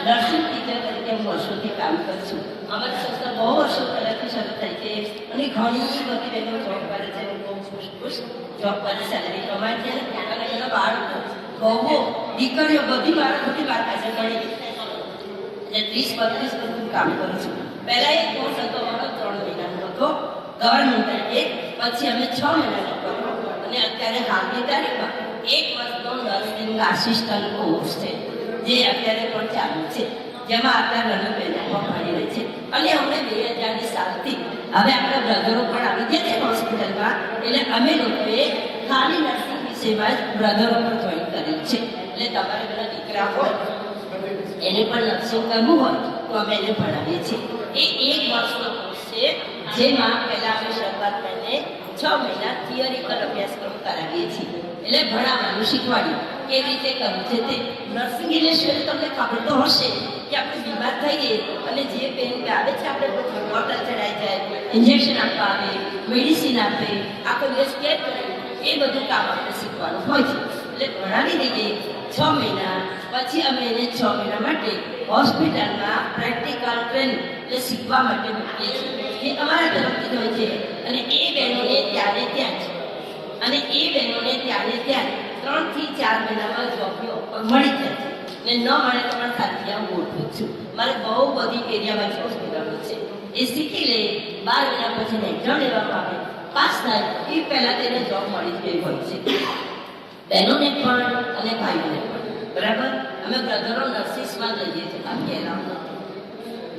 નર્સિંગ ટીચર તરીકે હું વર્ષોથી કામ કરું છું. અમારી સંસ્થા બહુ વર્ષો પહેલાંથી શરૂ થઈ છે અને ઘણી બધી બહેનો જોબ કરે છે. બહુ ખુશ જોબ કરે, સેલરી કમાય છે અને એના બાળકો બહુ દીકરીઓ બધી બાળકોથી વાત થાય છે ઘણી. એટલે 30-32 વર્ષથી કામ કરું છું. પહેલાં એક કોર્સ હતો અમારો 3 મહિનાનો હતો ગવર્મેન્ટ એક, પછી અમે 6 મહિનાનો કર્યો અને અત્યારે હાલની તારીખમાં 1 વર્ષનો નર્સિંગ આસિસ્ટન્ટ કોર્સ છે જે અત્યારે પણ ચાલુ છે, જેમાં અત્યારે નાના બહેનો પણ ભણી રહી છે. અને અમને 2000ની સાલથી હવે આપણા બ્રધરો પણ આવી ગયા છે હોસ્પિટલમાં. એટલે અમે લોકોએ ખાલી નર્સિંગ વિષયમાં જ બ્રધરો પણ જોઈન કર્યું છે. એટલે તમારે બધા દીકરા હોય એને પણ નર્સિંગ કરવું હોય તો અમે એને ભણાવીએ છીએ. એ 1 વર્ષનો કોર્સ છે જેમાં પહેલાં અમે શરૂઆત કરીને 6 મહિના થિયરિકલ અભ્યાસક્રમ કરાવીએ છીએ. એટલે ભણાવવાનું શીખવાડીએ કેવી રીતે કરવું છે તે. નર્સિંગ એટલે તમને ખબર તો હશે કે આપણે બીમાર થઈએ અને જે પેન આવે છે આપણે બોટલ ચડાઈ જાય, ઇન્જેક્શન આપવા આવે, મેડિસિન આપે, આખો દિવસ કેર કરે, એ બધું કામ આપણે શીખવાનું હોય છે. એટલે ભણાવી દઈએ 6 મહિના પછી અમે એને 6 મહિના માટે હોસ્પિટલમાં પ્રેક્ટિકલ ટ્રેનિંગ એટલે શીખવા માટે મૂકીએ છીએ એ અમારા તરફથી જ હોય છે અને એ બહેનોને ત્યારે ત્યાં છે અને એ બહેનોને ત્યારે ત્યાં 3 થી 4 મહિનામાં જોબની ઓફર મળી જાય છે ને ન મળે તો પણ સાથે હું ગોઠવું છું મારે બહુ બધી એરિયામાં હોસ્પિટલો છે એ શીખી લે 12 મહિના પછી એક્ઝામ લેવામાં આવે પાસ થાય એ પહેલાં તેને જોબ મળી ગઈ હોય છે બહેનોને પણ અને ભાઈઓને પણ બરાબર અમે બ્રધરો નર્સિસમાં લઈએ છીએ બાકી એલાવ નથી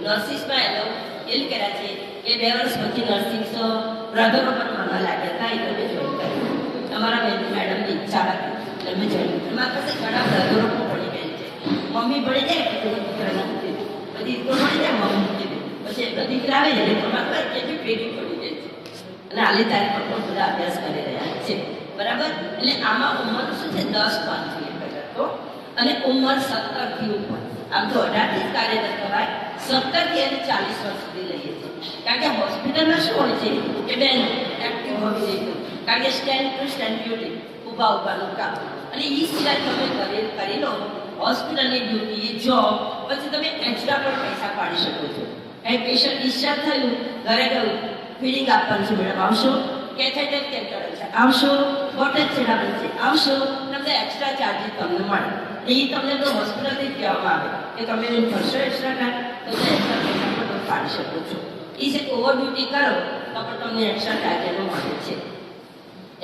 નર્સિસમાં એલાવ એ કર્યા છે કે 2 વર્ષ પછી નર્સિંગ તો બ્રધરો પણ મને લાગ્યા હતા એ તમે જોઈન કર્યું અમારા મેડમની ઈચ્છા હતી અમે જોઈન કર્યું મારા પાસે ઘણા બ્રધરો પણ ભણી ગયા છે મમ્મી ભણી જાય કે દીકરાના મૂકી દે બધી તો ભણી જાય મમ્મી મૂકી દે પછી એક દીકરા આવે એટલે તમારા પર કેટલી પેઢી પડી જાય છે અને હાલે તારી પર પણ બધા અભ્યાસ કરી રહ્યા છે બરાબર એટલે આમાં ઉંમર શું છે 10 પાંચથી પહેલાં તો અને ઉંમર 17 થી ઉપર આમ તો 18 થી કાર્યરત કરાય 17 થી અને 40 વર્ષ સુધી લઈએ છીએ કારણ કે હોસ્પિટલમાં શું હોય છે કે બેન એક્ટિવ હોવી જોઈએ કારણ કે સ્ટેન્ડ ટુ સ્ટેન્ડ ડ્યુટી ઊભાનું કામ અને એ સિવાય તમે કરી લો હોસ્પિટલની ડ્યુટી જોબ પછી તમે એક્સ્ટ્રા પણ પૈસા પાડી શકો છો કંઈ પેશન્ટ ડિસ્ચાર્જ થયું ઘરે ગયું ફીડિંગ આપવાનું છે મેડમ આવશો કેથેટર કેમ કરે છે આવશો બોટલ ચડાવવાનું છે આવશો તમને એક્સ્ટ્રા ચાર્જીસ તમને મળે એ તમને તો હોસ્પિટલથી જ કહેવામાં આવે કે તમે એને કરશો એક્સ્ટ્રા ટાઈમ તો તમે એક્સ્ટ્રા પૈસા પણ પાડી શકો છો એ છે ઓવર ડ્યુટી કરો તો પણ તમને એક્સ્ટ્રા ચાર્જેસ મળે છે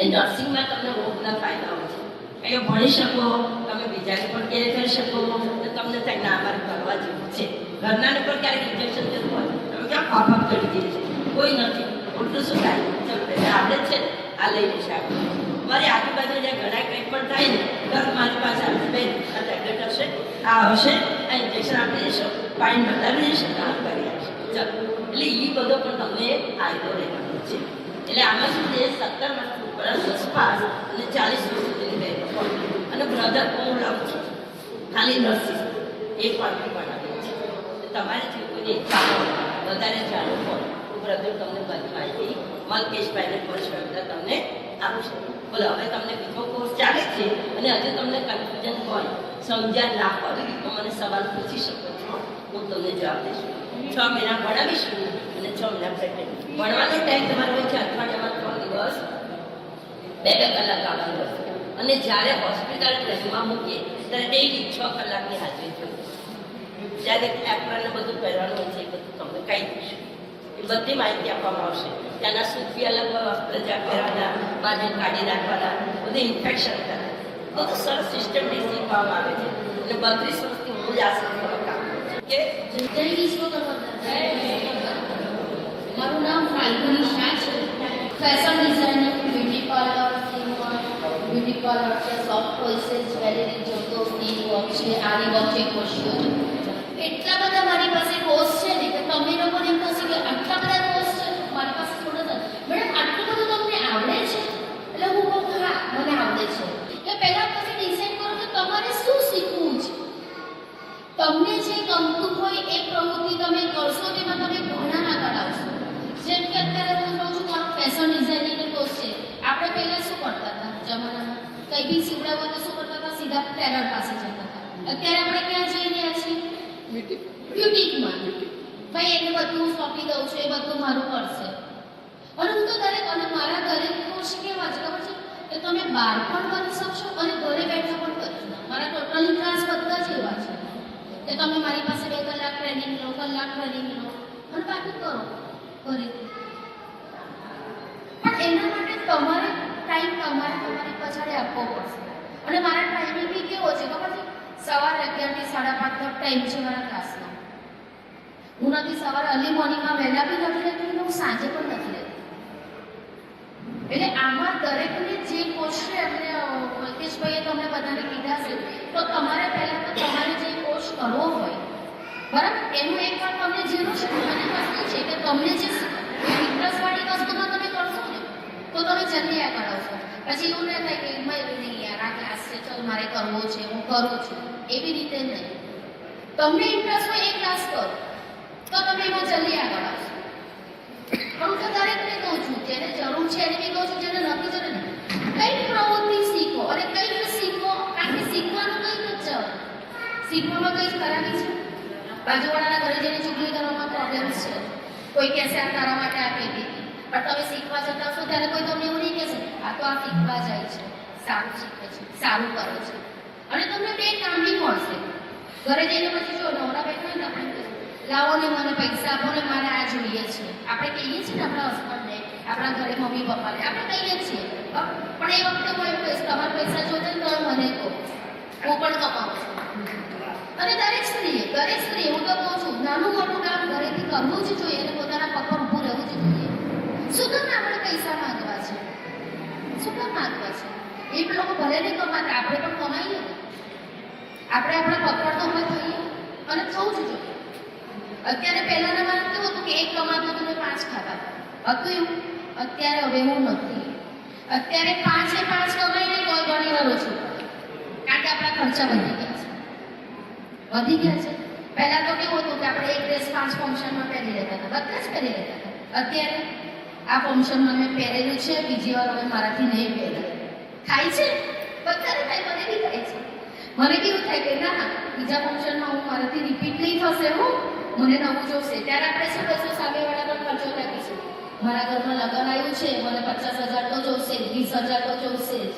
એ નર્સિંગમાં તમને બહુ બધા ફાયદાઓ છે અહીંયા ભણી શકો તમે બીજાને પણ કેર કરી શકો તો તમને ત્યાં ના અમારે કરવા જેવું છે ઘરનાને પણ ક્યારેક ઇન્જેક્શન જતું હોય તમે ક્યાં ફાફા ચડી જઈએ છે કોઈ નથી ઉલટું શું થાય ચલો આપણે જ છે આ લઈ લેશે આપણે મારી આજુબાજુ જ્યાં ઘણા કંઈ પણ થાય ને તરત મારી પાસે આવશે બેન આ ટેબ્લેટ હશે આ હશે આ ઇન્જેક્શન આપી દેશો પાણી બતાવી દેશે કામ કરી આપશે ચલો એટલે એ બધો પણ તમને ફાયદો રહેવાનો છે એટલે આમાં શું છે 17 વર્ષ પાસ અને 40 વર્ષ સુધીની બહેનો અને બ્રધર હું લઉં છું ખાલી નર્સિસ એ પણ બનાવે છે તમારે જે કોઈને ઈચ્છા હોય વધારે જાણવું હોય તો બ્રધર તમને બધી માહિતી મલકેશભાઈને પૂછવા બધા તમને આપશે બોલો હવે તમને બીજો કોર્સ ચાલે છે અને હજુ તમને કન્ફ્યુઝન હોય સમજ્યા ના હોય તો મને સવાલ પૂછી શકો છો હું તમને જવાબ દઈશું 6 મહિના ભણાવીશું અને 6 મહિના પ્રેક્ટિસ ભણવાનો ટાઈમ તમારો હોય છે અઠવાડિયામાં 3 દિવસ 2 કલાક આવવાનું રહેશે અને જ્યારે હોસ્પિટલ ટ્રેનમાં મૂકીએ ત્યારે ડેઈલી 6 કલાકની હાજરી જોઈએ જ્યારે એપ્રનને બધું પહેરવાનું હોય છે એ બધું તમને કહી દઈશું એ બધી માહિતી આપવામાં આવશે ત્યાંના સૂફી અલગ પ્રજા પહેરવાના બાજુ કાઢી રાખવાના બધું ઇન્ફેક્શન કરે બધું સરસ સિસ્ટમથી શીખવામાં આવે છે અને 32 વર્ષથી હું જ આ સંસ્થામાં કામ કરું છું કે જય વિશ્વકર્મા મારું નામ ફાલ્ગુની શાહ છે fashion designer beauty parlour beauty parlour છે સોફ્ટ ટોયસ છે જ્વેલરી જમદોસ્તી વર્ક છે આરી વર્ક છે કોશિયો છે એટલા બધા મારી પાસે કોર્સ છે ને કે તમે લોકોને એમ થશે કે આટલા બધા કોર્સ છે મારી પાસે થોડા મેડમ આટલું બધું તમને આવડે છે એટલે હું કહું હા મને આવડે છે કે પહેલાં તમે ડિસાઈડ કરો કે તમારે શું શીખવું છે તમને જે ગમતું હોય એ પ્રવૃત્તિ તમે કરશો તેમાં તમે ઘણા આગળ આવશો જેમ કે અત્યારે હું કહું છું મારું ફેશન ડિઝાઇનિંગનો કોર્સ છે આપણે પહેલાં શું કરતા હતા જમાનામાં કંઈ બી સીવડાવવા તો શું કરતા હતા સીધા ટેલર પાસે જતા હતા અત્યારે આપણે ક્યાં જઈ રહ્યા છીએ બ્યુટીકમાં ભાઈ એને બધું સોંપી દઉં છું એ બધું મારું કરશે અને હું તો દરેક અને મારા દરેક કોર્સ કેવા છે ખબર છે કે તમે બહાર પણ કરી શકશો અને ઘરે બેઠા પણ કરી શકશો મારા ટોટલી ક્લાસ બધા જ એવા છે કે તમે મારી પાસે 2 કલાક ટ્રેનિંગ લો કલાક ટ્રેનિંગ લો અને બાકી કરો ઘરેથી પણ એના માટે તમારે ટાઈમ તમારી પછાડે આપવો પડશે અને મારા ટાઈમિંગ બી કેવો છે ખબર છે સવારે 11 થી 5:30 તક ટાઈમ છે મારા ક્લાસનો હું નથી સવારે અર્લી મોર્નિંગમાં વહેલા બી નથી રહેતી અને હું સાંજે પણ નથી રહેતી એટલે આમાં દરેકને જે કોર્સ છે અમને મલ્કેશભાઈએ તમને બધાને કીધા છે તો તમારે પહેલાં તો તમારે જે કોર્સ કરવો હોય બરાબર એનું એક વાર તમને જેનું છે મને વસ્તુ છે કે તમને જે ઇન્ટરેસ્ટવાળી વસ્તુમાં તમે કરશો ને તો તમે જલ્દી આગળ આવશો પછી એવું ના થાય કે નહીં યાર આ ક્લાસ છે ચાલ મારે કરવો છે હું કરું છું એવી રીતે નહીં તમને ઇન્ટરેસ્ટ હોય એ ક્લાસ કરો તો તમે એમાં જલ્દી આગળ આવશો હું તો દરેકને કહું છું જેને જરૂર છે એને બી કહું છું જેને નથી જરૂર કંઈક પ્રવૃત્તિ શીખો અને કંઈક શીખો કારણ કે શીખવાનું કંઈક જ જવાનું શીખવામાં કંઈ ખરાબી છે? બાજુવાળાના ઘરે જઈને ચૂકલી કરવામાં પ્રોબ્લેમ છે. કોઈ કહેશે આ તારા માટે આપી દીધી, પણ તમે શીખવા જતા છો ત્યારે કોઈ તમને એવું નહીં કહેશે આ તો આ શીખવા જાય છે, સારું શીખે છે, સારું કરે છે, અને તમને બે કામ બી મળશે. ઘરે જઈને પછી જો નવરા બેઠા હોય ને આપણે કહીએ, લાવો ને મને પૈસા આપો ને મારે આ જોઈએ છે. આપણે કહીએ છીએ ને આપણા હસબન્ડને, આપણા ઘરે મમ્મી પપ્પાને આપણે કહીએ છીએ, પણ એ વખતે હું એવું કહીશ તમારે પૈસા જોઈતા ને તો મને કહો, હું પણ કમાઉં છું. અને દરેક સ્ત્રી હું તો કહું છું નાનું મોટું કામ ઘરેથી કરવું જ જોઈએ અને પોતાના પગ પર ઊભું રહેવું જ જોઈએ. શું કામ આપણે પૈસા માંગવા છે? શું કામ માંગવા છે? એ લોકો ભલે નહીં કમાતા, આપણે પણ કમાઈએ ને. આપણે આપણા પગ પર તો ઊભા થઈએ અને થવું જ જોઈએ. અત્યારે પહેલાના વાત કેવું હતું કે એક કમાતું હતું ને 5 ખાતા હતું એવું. અત્યારે હવે એવું નથી. અત્યારે 5 એ 5 કમાઈને કોઈ ઘણી વાર ઓછું, કારણ કે આપણા ખર્ચા વધી ગયા છે. પહેલા તો કેવું હતું કે આપણે એક ડ્રેસ 5 ફંક્શનમાં પહેરી લેતા હતા, બધા જ પહેરી લેતા હતા. અત્યારે આ ફંક્શનમાં મેં પહેરેલું છે, બીજી વાર હવે મારાથી નહીં પહેરાય. થાય છે, બધાને થાય, મને બી થાય છે. મને કેવું થાય કે ના બીજા ફંક્શનમાં હું મારાથી રિપીટ નહીં થશે, મને નવું જોશે. ત્યારે આપણે શું કરશું, સામેવાળા પર ખર્ચો રાખીશું. મારા ઘરમાં લગ્ન આવ્યું છે, મને 50,000 તો જોશે, 20,000 તો જોશે જ.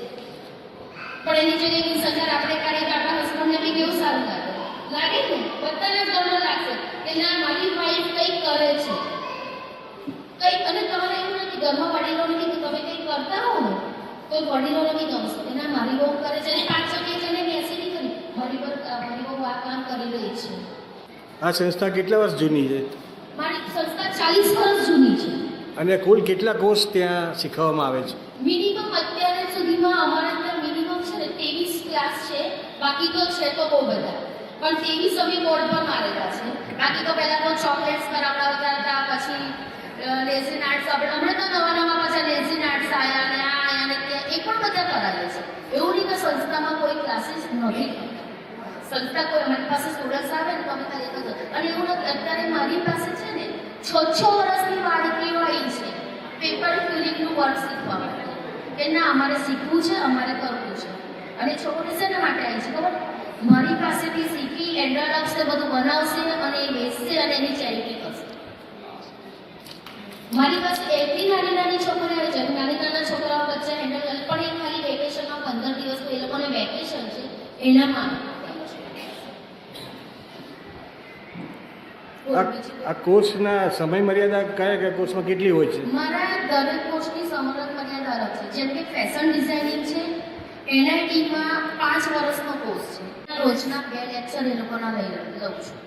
પણ એની જગ્યાએ 20,000 આપણે કાઢી તો આપણા હસબન્ડને બી કેવું સારું લાગે ને? બધાના ઘરમાં લાગશે કે ના મારી વાઈફ કંઈક કરે છે, કંઈક. અને તમારે એવું નથી ઘરમાં વડીલોને કીધું તમે કંઈક કરતા હો ને તો વડીલોને બી ગમશે કે ના મારી બહુ કરે છે. અને 5 જગ્યાએ જઈને બેસી નહીં કરી, મારી બહુ આ કામ કરી રહી છે. આ સંસ્થા કેટલા વર્ષ જૂની છે? મારી સંસ્થા 40 વર્ષ જૂની છે. અને કુલ કેટલા કોર્સ ત્યાં શીખવવામાં આવે છે? મિનિમમ અત્યારે સુધીમાં અમારા ત્યાં મિનિમમ છે ને 23 ક્લાસ છે. બાકી તો છે તો બહુ બધા, પણ 23 અમે બોર્ડ પર મારેલા છે. બાકી તો પહેલાં તો ચોકલેટ્સ કરાવડાવતા હતા, પછી લેઝિન આર્ટ્સ, આપણે હમણાં તો નવા પાછા લેઝિન આર્ટ્સ આવ્યા અને આ આવ્યા ને ત્યાં એ પણ બધા કરાવે છે. એવું નહીં કે સંસ્થામાં કોઈ ક્લાસીસ નથી. સંસ્થા કોઈ અમારી પાસે સ્ટુડન્ટ્સ આવે ને તો અમે ખાલી એક જ. અને એવું નથી, અત્યારે મારી પાસે છે ને 6 વર્ષની બાળકીઓ આવી છે પેપર ફિલિંગનું વર્ક શીખવા માટે કે ના અમારે શીખવું છે, અમારે કરવું છે. અને છોકરી શેના માટે આવી છે ખબર? મારી પાસેથી શીખી એન્ડ્રોઇડ એપ્સને બધું બનાવશે અને એ વેચશે અને એની ચેરિટી કરશે. મારી પાસે એટલી નાની છોકરીઓ આવે છે, નાના છોકરાઓ બચ્ચા હેન્ડલ કરે, પણ એ ખાલી વેકેશનમાં 15 દિવસ એ લોકોને વેકેશન છે એનામાં. આ કોર્સના સમય મર્યાદા કયા કોર્સમાં કેટલી હોય છે? મારા દરેક કોર્સની સમય મર્યાદા અલગ છે. જેમ કે ફેશન ડિઝાઇનિંગ છે, NIT-માં 5 વર્ષનો કોર્સ છે. રોજના 2 લેક્ચર એ લોકોના લઉં છું.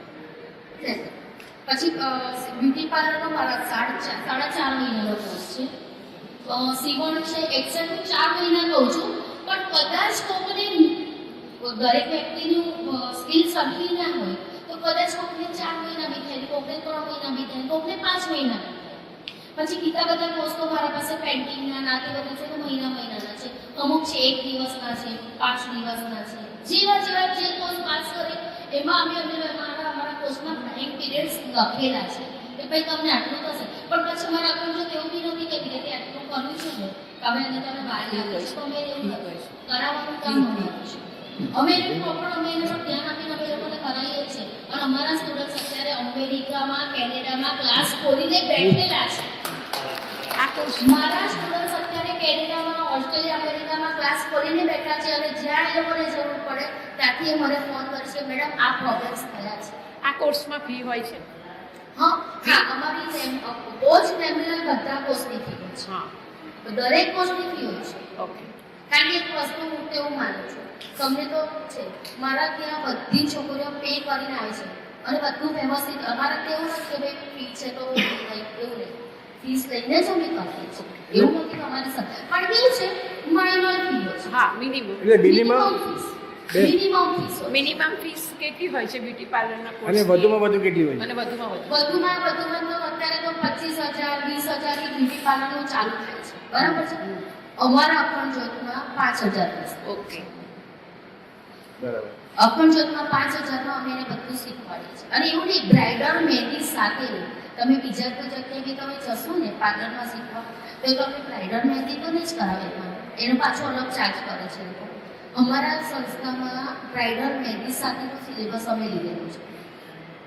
પછી બ્યુટી પાર્લરનો મારા 4.5 મહિનાનો કોર્સ છે. સીવણ છે એક્ઝેક્ટ 4 મહિના કહું છું, પણ કદાચ કોઈને દરેક વ્યક્તિનું સ્કિલ સરખી ના હોય તો કદાચ કોઈને 4 મહિના બી થાય, કોઈને 3 મહિના બી થાય, કોઈને 5 મહિના. પછી બીજા બધા કોર્સ તો મારા પાસે પેન્ટિંગના નાતે બધું છે તો મહિનાના છે. અમુક છે 1 દિવસના છે, 5 દિવસના છે. જેવા જે કોર્સ પાસ કરે એમાં અમારા કોર્સમાં ટાઈમ પીરિયડ્સ લખેલા છે કે ભાઈ તમને આટલું થશે. પણ પછી મારા અકાઉન્ટ એવું બી નથી કે ધીરે આટલું કરવું છે ને તમે એને તમે બહાર લાવીશ તો અમે એવું કરાવવાનું કામ અમારું છે. અમે એને પ્રોપર અમે એને પર ધ્યાન આપીને અમે લોકોને કરાવીએ છીએ. અને અમારા સ્ટુડન્ટ્સ અત્યારે અમેરિકામાં, કેનેડામાં ક્લાસ ખોલીને બેઠેલા છે. મારા સ્ટુડન્ટ્સ અત્યારે કેનેડામાં, ઓસ્ટ્રેલિયા, અમેરિકામાં ક્લાસ ખોલીને બેઠા છે અને જ્યાં એ લોકોને જરૂર પડે ત્યાંથી એ મને ફોન કરશે મેડમ આ પ્રોબ્લેમ્સ થયા છે. આ કોર્સમાં ફી હોય છે? હા, અમારી પોસ્ટ ટેમ્પરરી બધા કોર્સની ફી હોય છે. દરેક કોર્સની ફી હોય છે. ઓકે. કારણ કે એક વસ્તુ હું તેવું માનું છું, તમને તો છે મારા ત્યાં બધી છોકરીઓ પે કરીને આવે છે અને બધું વ્યવસ્થિત. અમારા ત્યાં એવું નથી કે ભાઈ ફી છે તો એવું નહીં, ફીસ લઈને જ અમે કરીએ છીએ. એવું નથી કે અમારી સાથે, પણ કેવું છે માઇનર ફી હોય છે. હા, મિનિમમ મિનિમમ ફીસ કેટલી હોય છે બ્યુટી પાર્લરના કોર્સ? અને વધુમાં વધુ કેટલી હોય છે? અને વધુમાં તો અત્યારે તો 25,000 20,000 ની બ્યુટી પાર્લરનું ચાલુ થાય છે, બરાબર છે. અમારા અખંડ જ્યોતમાં 5,000. ઓકે, બરાબર. અખંડ જ્યોતમાં 5,000માં અમે એને બધું શીખવાડીએ છીએ. અને એવું નહીં બ્રાઇડલ મહેંદી સાથે તમે બીજા કોઈ જગ્યાએ બી તમે જશો ને પાર્લરમાં શીખવા તો તમે બ્રાઇડલ મહેંદી તો નહીં જ કરાવે, એનો પાછો અલગ ચાર્જ કરે છે લોકો. અમારા સંસ્થામાં બ્રાઇડલ મહેંદી સાથેનો સિલેબસ અમે લીધેલો છે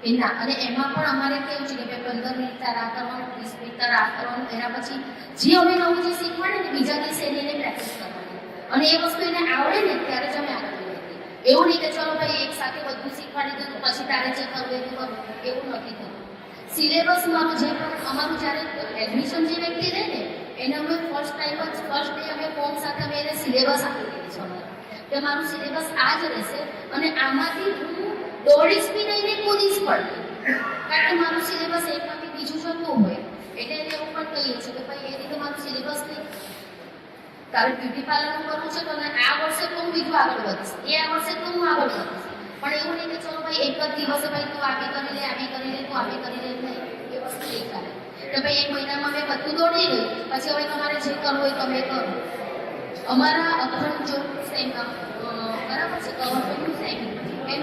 એના, અને એમાં પણ અમારે કેવું છે કે ભાઈ 15 મિનિટ તાર આ કરવાનું, 30 મિનિટ તાર આ કરવાનું, એના પછી જે અમે નવું જે શીખવાડે ને બીજા દિવસે એને પ્રેક્ટિસ કરવાની, અને એ વસ્તુ એને આવડે ને ત્યારે જ અમે આગળ વધીએ. એવું નહીં કે ચલો ભાઈ એક સાથે બધું શીખવાડી દીધું પછી તારે જે કરવું એ કરવું, એવું નથી થતું. સિલેબસ મારું જે પણ અમારું જ્યારે એડમિશન જે વ્યક્તિ લે ને એને અમે ફર્સ્ટ ડે અમે ફોર્મ સાથે અમે એને સિલેબસ આપી દઈએ છીએ અમારા કે મારું સિલેબસ આ જ રહેશે, અને આમાંથી હું દોડીશ બી નહીં ને કૂદીશ પણ નહીં, કારણ કે મારું સિલેબસ એકમાંથી બીજું જતું હોય એટલે એને એવું પણ કહીએ છીએ કે ભાઈ એ રીતે મારું સિલેબસ નહીં, તારે બ્યુટી પાર્લરનું કરવું છે તો આ વર્ષે તો હું બીજું આગળ વધીશ, આ વર્ષે તો હું આગળ વધીશ, પણ એવું નહીં કે ચલો ભાઈ એક જ દિવસે ભાઈ તું આવી કરી લે, આવી કરી લે, તું આવી કરી લે, નહીં, એ વસ્તુ નહીં ચાલે કે ભાઈ એક મહિનામાં મેં બધું દોડી ગયું પછી હવે તમારે જે કરવું હોય તમે કરો. અમારા અખંડ જો બરાબર છે ગવર્મેન્ટનું સેમ એમ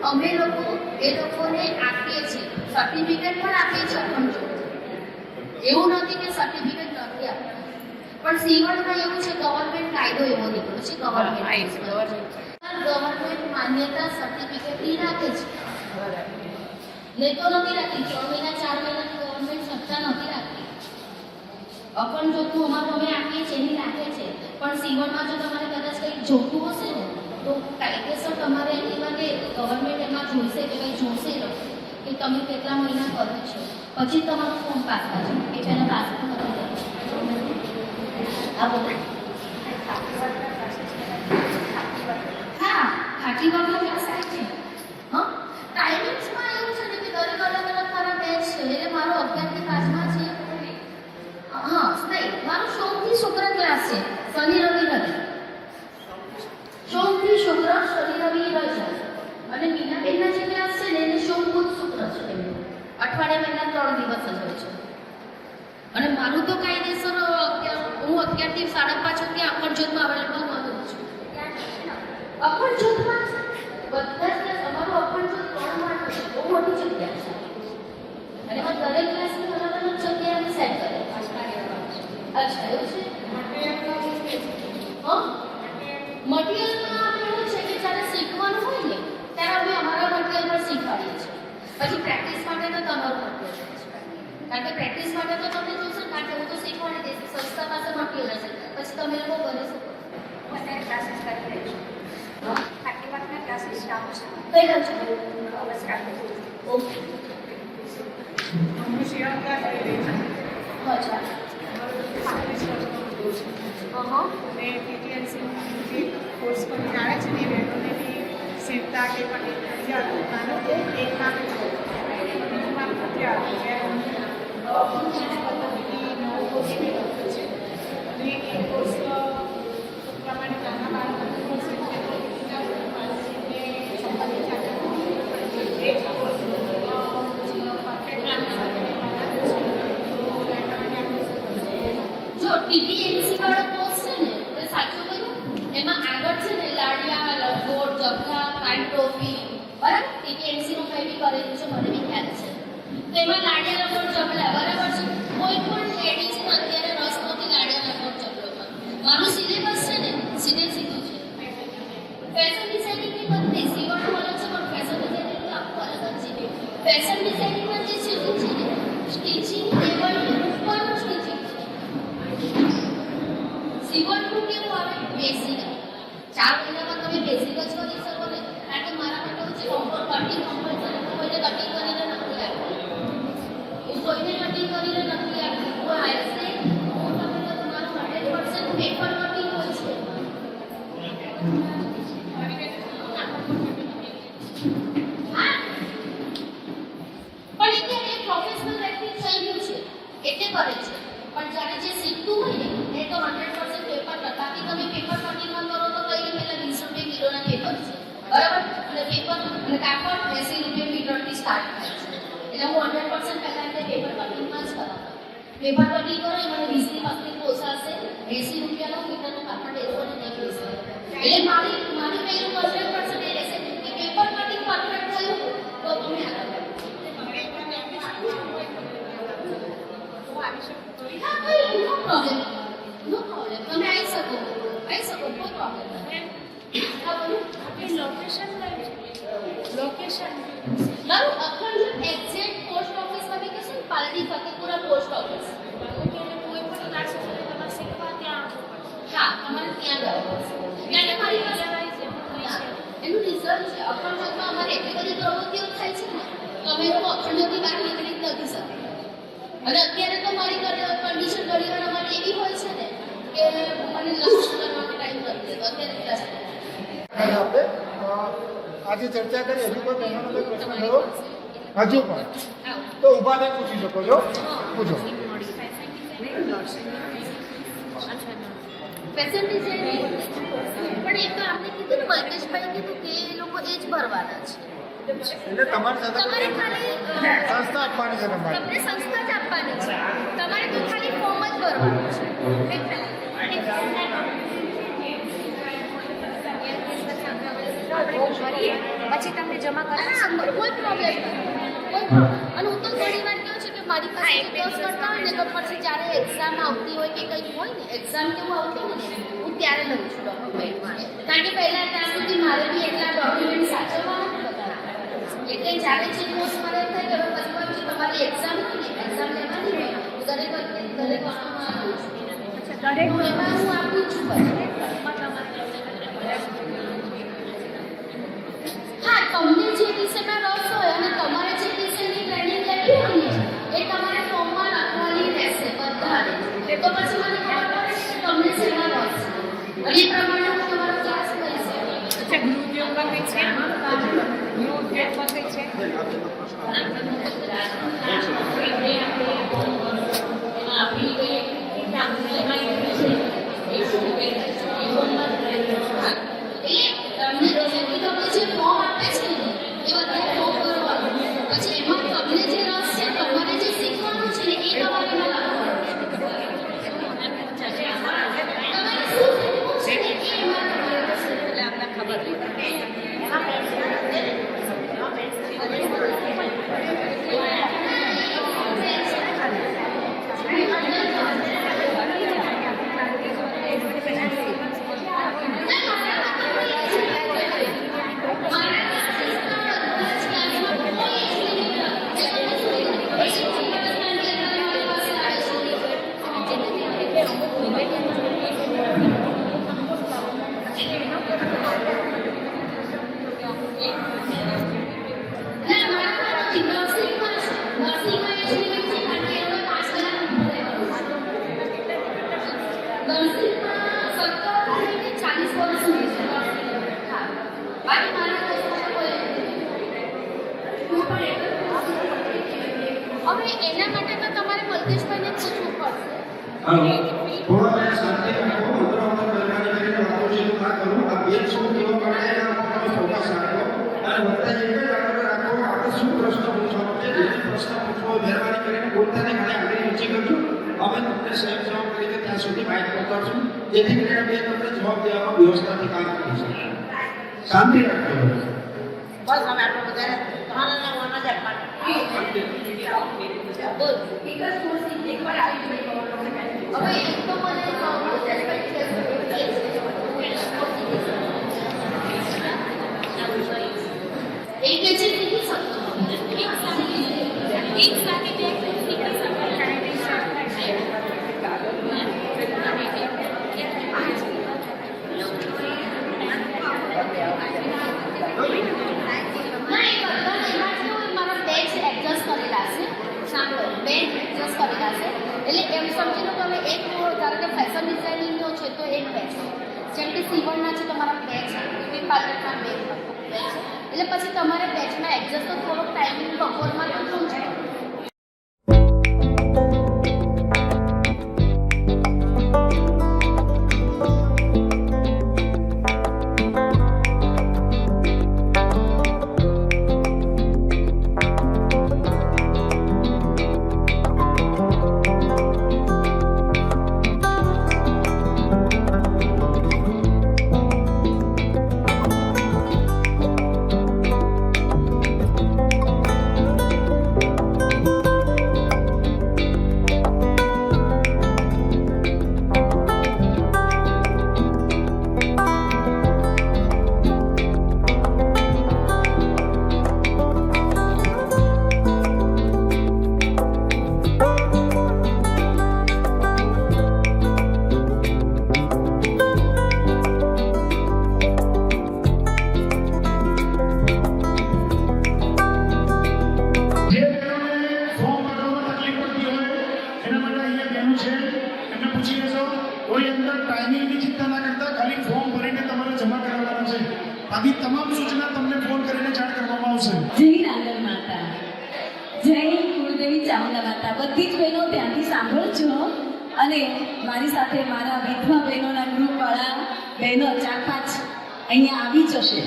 અમે લોકો એ લોકોને આપીએ છીએ, સર્ટિફિકેટ પણ આપીએ છીએ અખંડ જો, એવું નથી કે સર્ટિફિકેટ નથી આપતા, પણ સીવણમાં એવું છે ગવર્મેન્ટ કાયદો એવો નીકળ્યો છે, ગવર્મેન્ટ માન્યતા સર્ટિફિકેટ એ રાખે છે, નહીં તો નથી રાખતી. 3 મહિના 4 મહિનાની ગવર્મેન્ટ સત્તા નથી રાખતી. અખંડ જોતું અમારું અમે આપીએ છીએ એની રાખે છે, પણ સીવણમાં જો તમારે કદાચ કંઈક જોતું હશે ને તો કાયદેસર તમારે એની માટે ગવર્મેન્ટ એમાં જોઈશે કે કંઈ જોશે કે તમે કેટલા મહિના કર્યું છે, પછી તમારું ફોર્મ પાસ થશે, એ પહેલાં પાસ નથી થતું. હા, ખાટી વર્ગનો ક્લાસ થાય છે. હા, ટાઈમિંગ્સમાં એવું છે ને કે દરેક અલગ અલગ મારા બેચ છે, એટલે મારો 11 થી 5 માં છે. હા, નહીં, મારો સોમથી શુક્ર ક્લાસ છે, શનિ રવિ રજા. સોમથી શુક્ર, શનિ રવિ રજા. અને મીનાબેનના જે ક્લાસ છે ને એને સોમ બુધ શુક્ર છે, અઠવાડિયા પહેલા 3 દિવસ જ હોય છે. અને મારું તો કાયદેસર હું અત્યારથી 5:30 વાગ્યા અખંડ જ્યોતમાં અવેલેબલ કરું છું. અખંડ જ્યોતમાં બધા જ ક્લાસ અમારું અખંડ જ્યોત 3 માટે છે, બહુ મોટી જગ્યા છે, અને એમાં દરેક ક્લાસની અલગ અલગ જગ્યાએ અમે સેટ કરીએ. અચ્છા, એવું છે. હા, મટીરિયલમાં આપણે એવું છે કે જ્યારે શીખવાનું હોય ને ત્યારે અમે અમારા મટીરિયલ પર શીખવાડીએ છીએ, પછી પ્રેક્ટિસ માટે તો તમારું મટીરિયલ છે, કારણ કે પ્રેક્ટિસ માટે તો તમને જોશે, કારણ કે હું તો શીખવાડી દઈશ, સંસ્થા પાસે મટીરિયલ હશે, પછી તમે લોકો કરી શકો. મને ક્લાસીસ કરી દઈશું. આટલી વાતના ક્લાસીસ ચાલુ છે. કઈ ગયું છે? બસ રાખી. ઓકે. હું શિયાળ ક્લાસ લઈ રહી છું. અચ્છા. અને પીટીએનસી જે કોર્સ કરીને આવે છે ને એ બહેનોને બી સીવતા કે પણ નથી આવતું, નાનું એક નામ બીજું નામ નથી આવતું, પદ્ધતિથી નવો કોર્સ બી લખ્યો છે, અને એ કોર્સ પ્રમાણે નાના બાળકોને કોર્સ એ જ કોર્સ જો ટીટીએનસી વાળો કોર્સ છે ને એ સાચું કહ્યું, એમાં આગળ છે ને લાડિયા, લંગોટ, જભલા, કાન ટોપી, બરાબર, ટીટીએનસી નું કંઈ બી કરેલું છે મને બી ખ્યાલ છે. તો એમાં લાડિયા, લંગોટ, જભલા, બરાબર છે. કોઈ પણ લેડીઝને અત્યારે રસ નથી લાડિયા, લંગોટ, જભલોમાં. મારું સિલેબસ છે ને સીધું છે. ફેશન ડિઝાઇનિંગની બધી સીવણનું અલગ છે, પણ ફેશન ડિઝાઇનિંગ આખું અલગ જ છે. ફેશન ડિઝાઇનિંગમાં જે સીધું છે ને સ્ટિચિંગ ટેબલની ઉપરનું સ્ટિચિંગ છે. સીવણનું કેવું આવે? બેઝિક. 4 મહિનામાં તમે બેઝિક જ કરી શકો ને, કારણ કે મારા માટે કટિંગ કમ્પલસરી, કોઈને કટિંગ કરીને નથી આપવું, હું કોઈને કટિંગ કરીને નથી આપવું. હું આવશે હું તમે તમારું 100% પેપર કટિંગ હોય છે. હા, પણ એ પ્રોફેશનલ વ્યક્તિ થઈ ગયું છે એટલે કરે છે, પણ જ્યારે જે શીખતું હોય ને એ તો 100% પેપર કરતા. તમે પેપર કટિંગમાં કરો તો કઈ પહેલા 20 રૂપિયા કિલોના પેપર છે, બરાબર, અને પેપર અને કાપડ 80 રૂપિયા મીટરથી સ્ટાર્ટ થાય છે, એટલે હું 100% પહેલા તે પેપર કટિંગમાં જ કરાવું. પેપર કટિંગ કરો એ મને 20 થી 25 પોસાશે, 80 રૂપિયાનો મીટરનું કાપડ એવું અને નહીં બેસે, એટલે મારી પહેલું 100% એ રહેશે કે પેપર કટિંગ પરફેક્ટ થયું તો તમે આગળ વધો. હા, નો પ્રોબ્લેમ, તમે આવી શકો, કોઈ પ્રોબ્લેમ નથી. મારું અખંડ એક્ઝેક્ટ પોસ્ટ ઓફિસ તમે કહેશો ને પાલડી ફતેપુરા પોસ્ટ ઓફિસ હા તમારે ત્યાં ગયું ત્યાં મારી પાસે એનું રિઝલ્ટ છે અખંડમાં અમારે એટલી બધી પ્રવૃત્તિઓ થાય છે ને તો અમે લોકો અખંડથી બહાર નીકળી જ નથી શકતા અને અત્યારે તો મારી કન્ડિશન ઘણી વાર અમારી એવી હોય છે ને કે મને લંચ કરવાનો ટાઈમ નથી દેતો અત્યારે આપણે આજે ચર્ચા કરી હજુ કોઈ બહેનોનો કોઈ પ્રશ્ન ખરો હજુ પણ તો ઊભા થઈને પૂછી શકો છો પૂછો ફેસિલિટી છે પણ એ તો આપણે કીધું ને મહેશભાઈ કીધું કે એ લોકો એ જ ભરવાના છે એટલે તમારી સાથે તમારે ખાલી સંસ્થા આપવાની છે તમારે તમને સંસ્થા જ આપવાની છે તમારે તો ખાલી ફોર્મ જ ભરવાનું કરીએ પછી તમને જમા છે કોઈ પ્રોબ્લેમ અને હું તો ઘણી વાર કેવું છે કે મારી પાસે કોર્સ કરતા હોય ને તો પછી જ્યારે એક્ઝામ આવતી હોય કે કંઈક હોય ને એક્ઝામ કેવું આવતી હોય ને હું ત્યારે લઉં છું ડોક્યુમેન્ટ કારણ કે પહેલાં ત્યાં સુધી મારે બી એટલા ડોક્યુમેન્ટ સાચવવાના એટલે જ્યારે જે કોર્સ મારે થાય તો પછી તમારી એક્ઝામ હોય ને એક્ઝામ લેવાની હોય દરેક વસ્તુમાં આપું છું દરેક એમાં હું આપું છું હા તમને જે વિષયમાં રસ હોય અને તમારે જે વિષયની ટ્રેનિંગ લેવી હોય ને એ તમારે ફોર્મમાં લખવાની રહેશે બધાને તો પછી મને ખબર પડે કે તમને શેમાં રસ છે અને એ પ્રમાણે હું તમારો ક્લાસ કરી શકું ગૃહ ઉદ્યોગ પણ છે ગૃહ ઉદ્યોગ પણ છે હવે એના માટે તો તમારે મલ્કેશભાઈને પૂછવું પડશે થોડા શાંતિ રાખો અંતરાવતર કરવાની કરીને વાતો છે ના કરું આ બે શું કેવા માટે એના ફોકસ રાખો અને બધા એક જ આગળ રાખો આપણે શું પ્રશ્ન પૂછવાનો છે જે પ્રશ્ન પૂછવો મહેરબાની કરીને પોતાને ખાલી આગળ નીચે કરજો અમે તમને સ્વયં જવાબ તરીકે ત્યાં સુધી માહિતી પહોંચાડશું જેથી કરીને બે તમને જવાબ દેવામાં વ્યવસ્થાથી કામ કરી શકે શાંતિ રાખજો બસ હવે આપણે બધા તમારા નામના જ આપવાના એકવાર આવી હવે એક તો મને એક છે શીખી શકતો એક સાથે બે શીખી મારા બેચ એડજસ્ટ કરેલા છે સાંભળો બેચ એડજસ્ટ કરેલા છે એટલે એમ સમજી લો તમે એક ધારો કે ફેશન ડિઝાઇનિંગનો છે તો એક બેચ જેમ કે સીવણના છે તમારા બે છે બ્યુટી પાર્લરના બે છે એટલે પછી તમારે બેચમાં એડજસ્ટ તો થોડોક ટાઈમિંગ બપોરમાં તો શું છે ચામુંડા માતા. બધી જ બહેનો ધ્યાનથી સાંભળજો અને મારી સાથે મારા વિધવા બહેનોના ગ્રુપવાળા બહેનો 4-5 અહીંયા આવી જશે.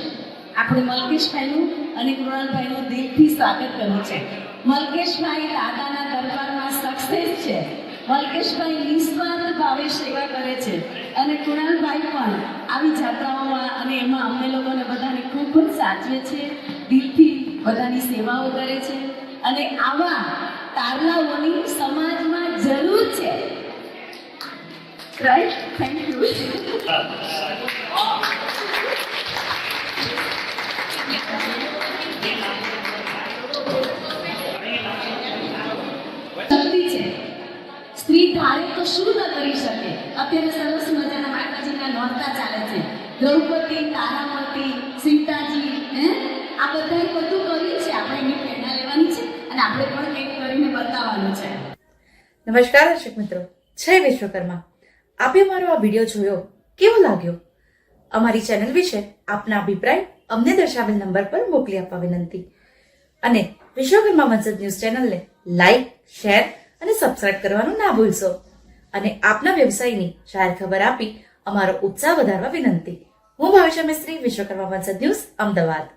આપણે મલકેશભાઈનું અને કૃણાલભાઈનું દિલથી સ્વાગત કરવું છે. મલકેશભાઈ દાદાના દરબારમાં સક્સેસ છે. મલકેશભાઈ નિસ્વાર્થ ભાવે સેવા કરે છે અને કૃણાલભાઈ પણ આવી જાત્રાઓમાં અને એમાં અમને લોકોને બધાને ખૂબ ખૂબ સાચવે છે, દિલથી બધાની સેવાઓ કરે છે અને આવા તારલાઓની સમાજમાં જરૂર છે. રાઈટ? Thank you. શક્તિ છે. સ્ત્રી ધારે તો શું ન કરી શકે. અત્યારે સરસ મજાના માતાજીના નોરતા ચાલે છે. દ્રૌપદી, તારામતી, સીતાજી, આ બધાએ બધું કર્યું છે. આપણે એની પ્રેરણા લેવાની છે અને આપણે પણ કંઈક કરીને બતાવવાનું છે. નમસ્કાર દર્શક મિત્રો, જય વિશ્વકર્મા. આપે મારો આ વિડીયો જોયો, કેવો લાગ્યો? અમારી ચેનલ વિશે આપના અભિપ્રાય અમને દર્શાવેલ નંબર પર મોકલી આપવા વિનંતી. અને વિશ્વકર્મા વંશજ ન્યૂઝ ચેનલને લાઈક, શેર અને સબસ્ક્રાઇબ કરવાનું ના ભૂલશો. અને આપના વ્યવસાયની જાહેર ખબર આપી અમારો ઉત્સાહ વધારવા વિનંતી. હું ભાવિશા મિસ્ત્રી, વિશ્વકર્મા વંશજ ન્યૂઝ, અમદાવાદ.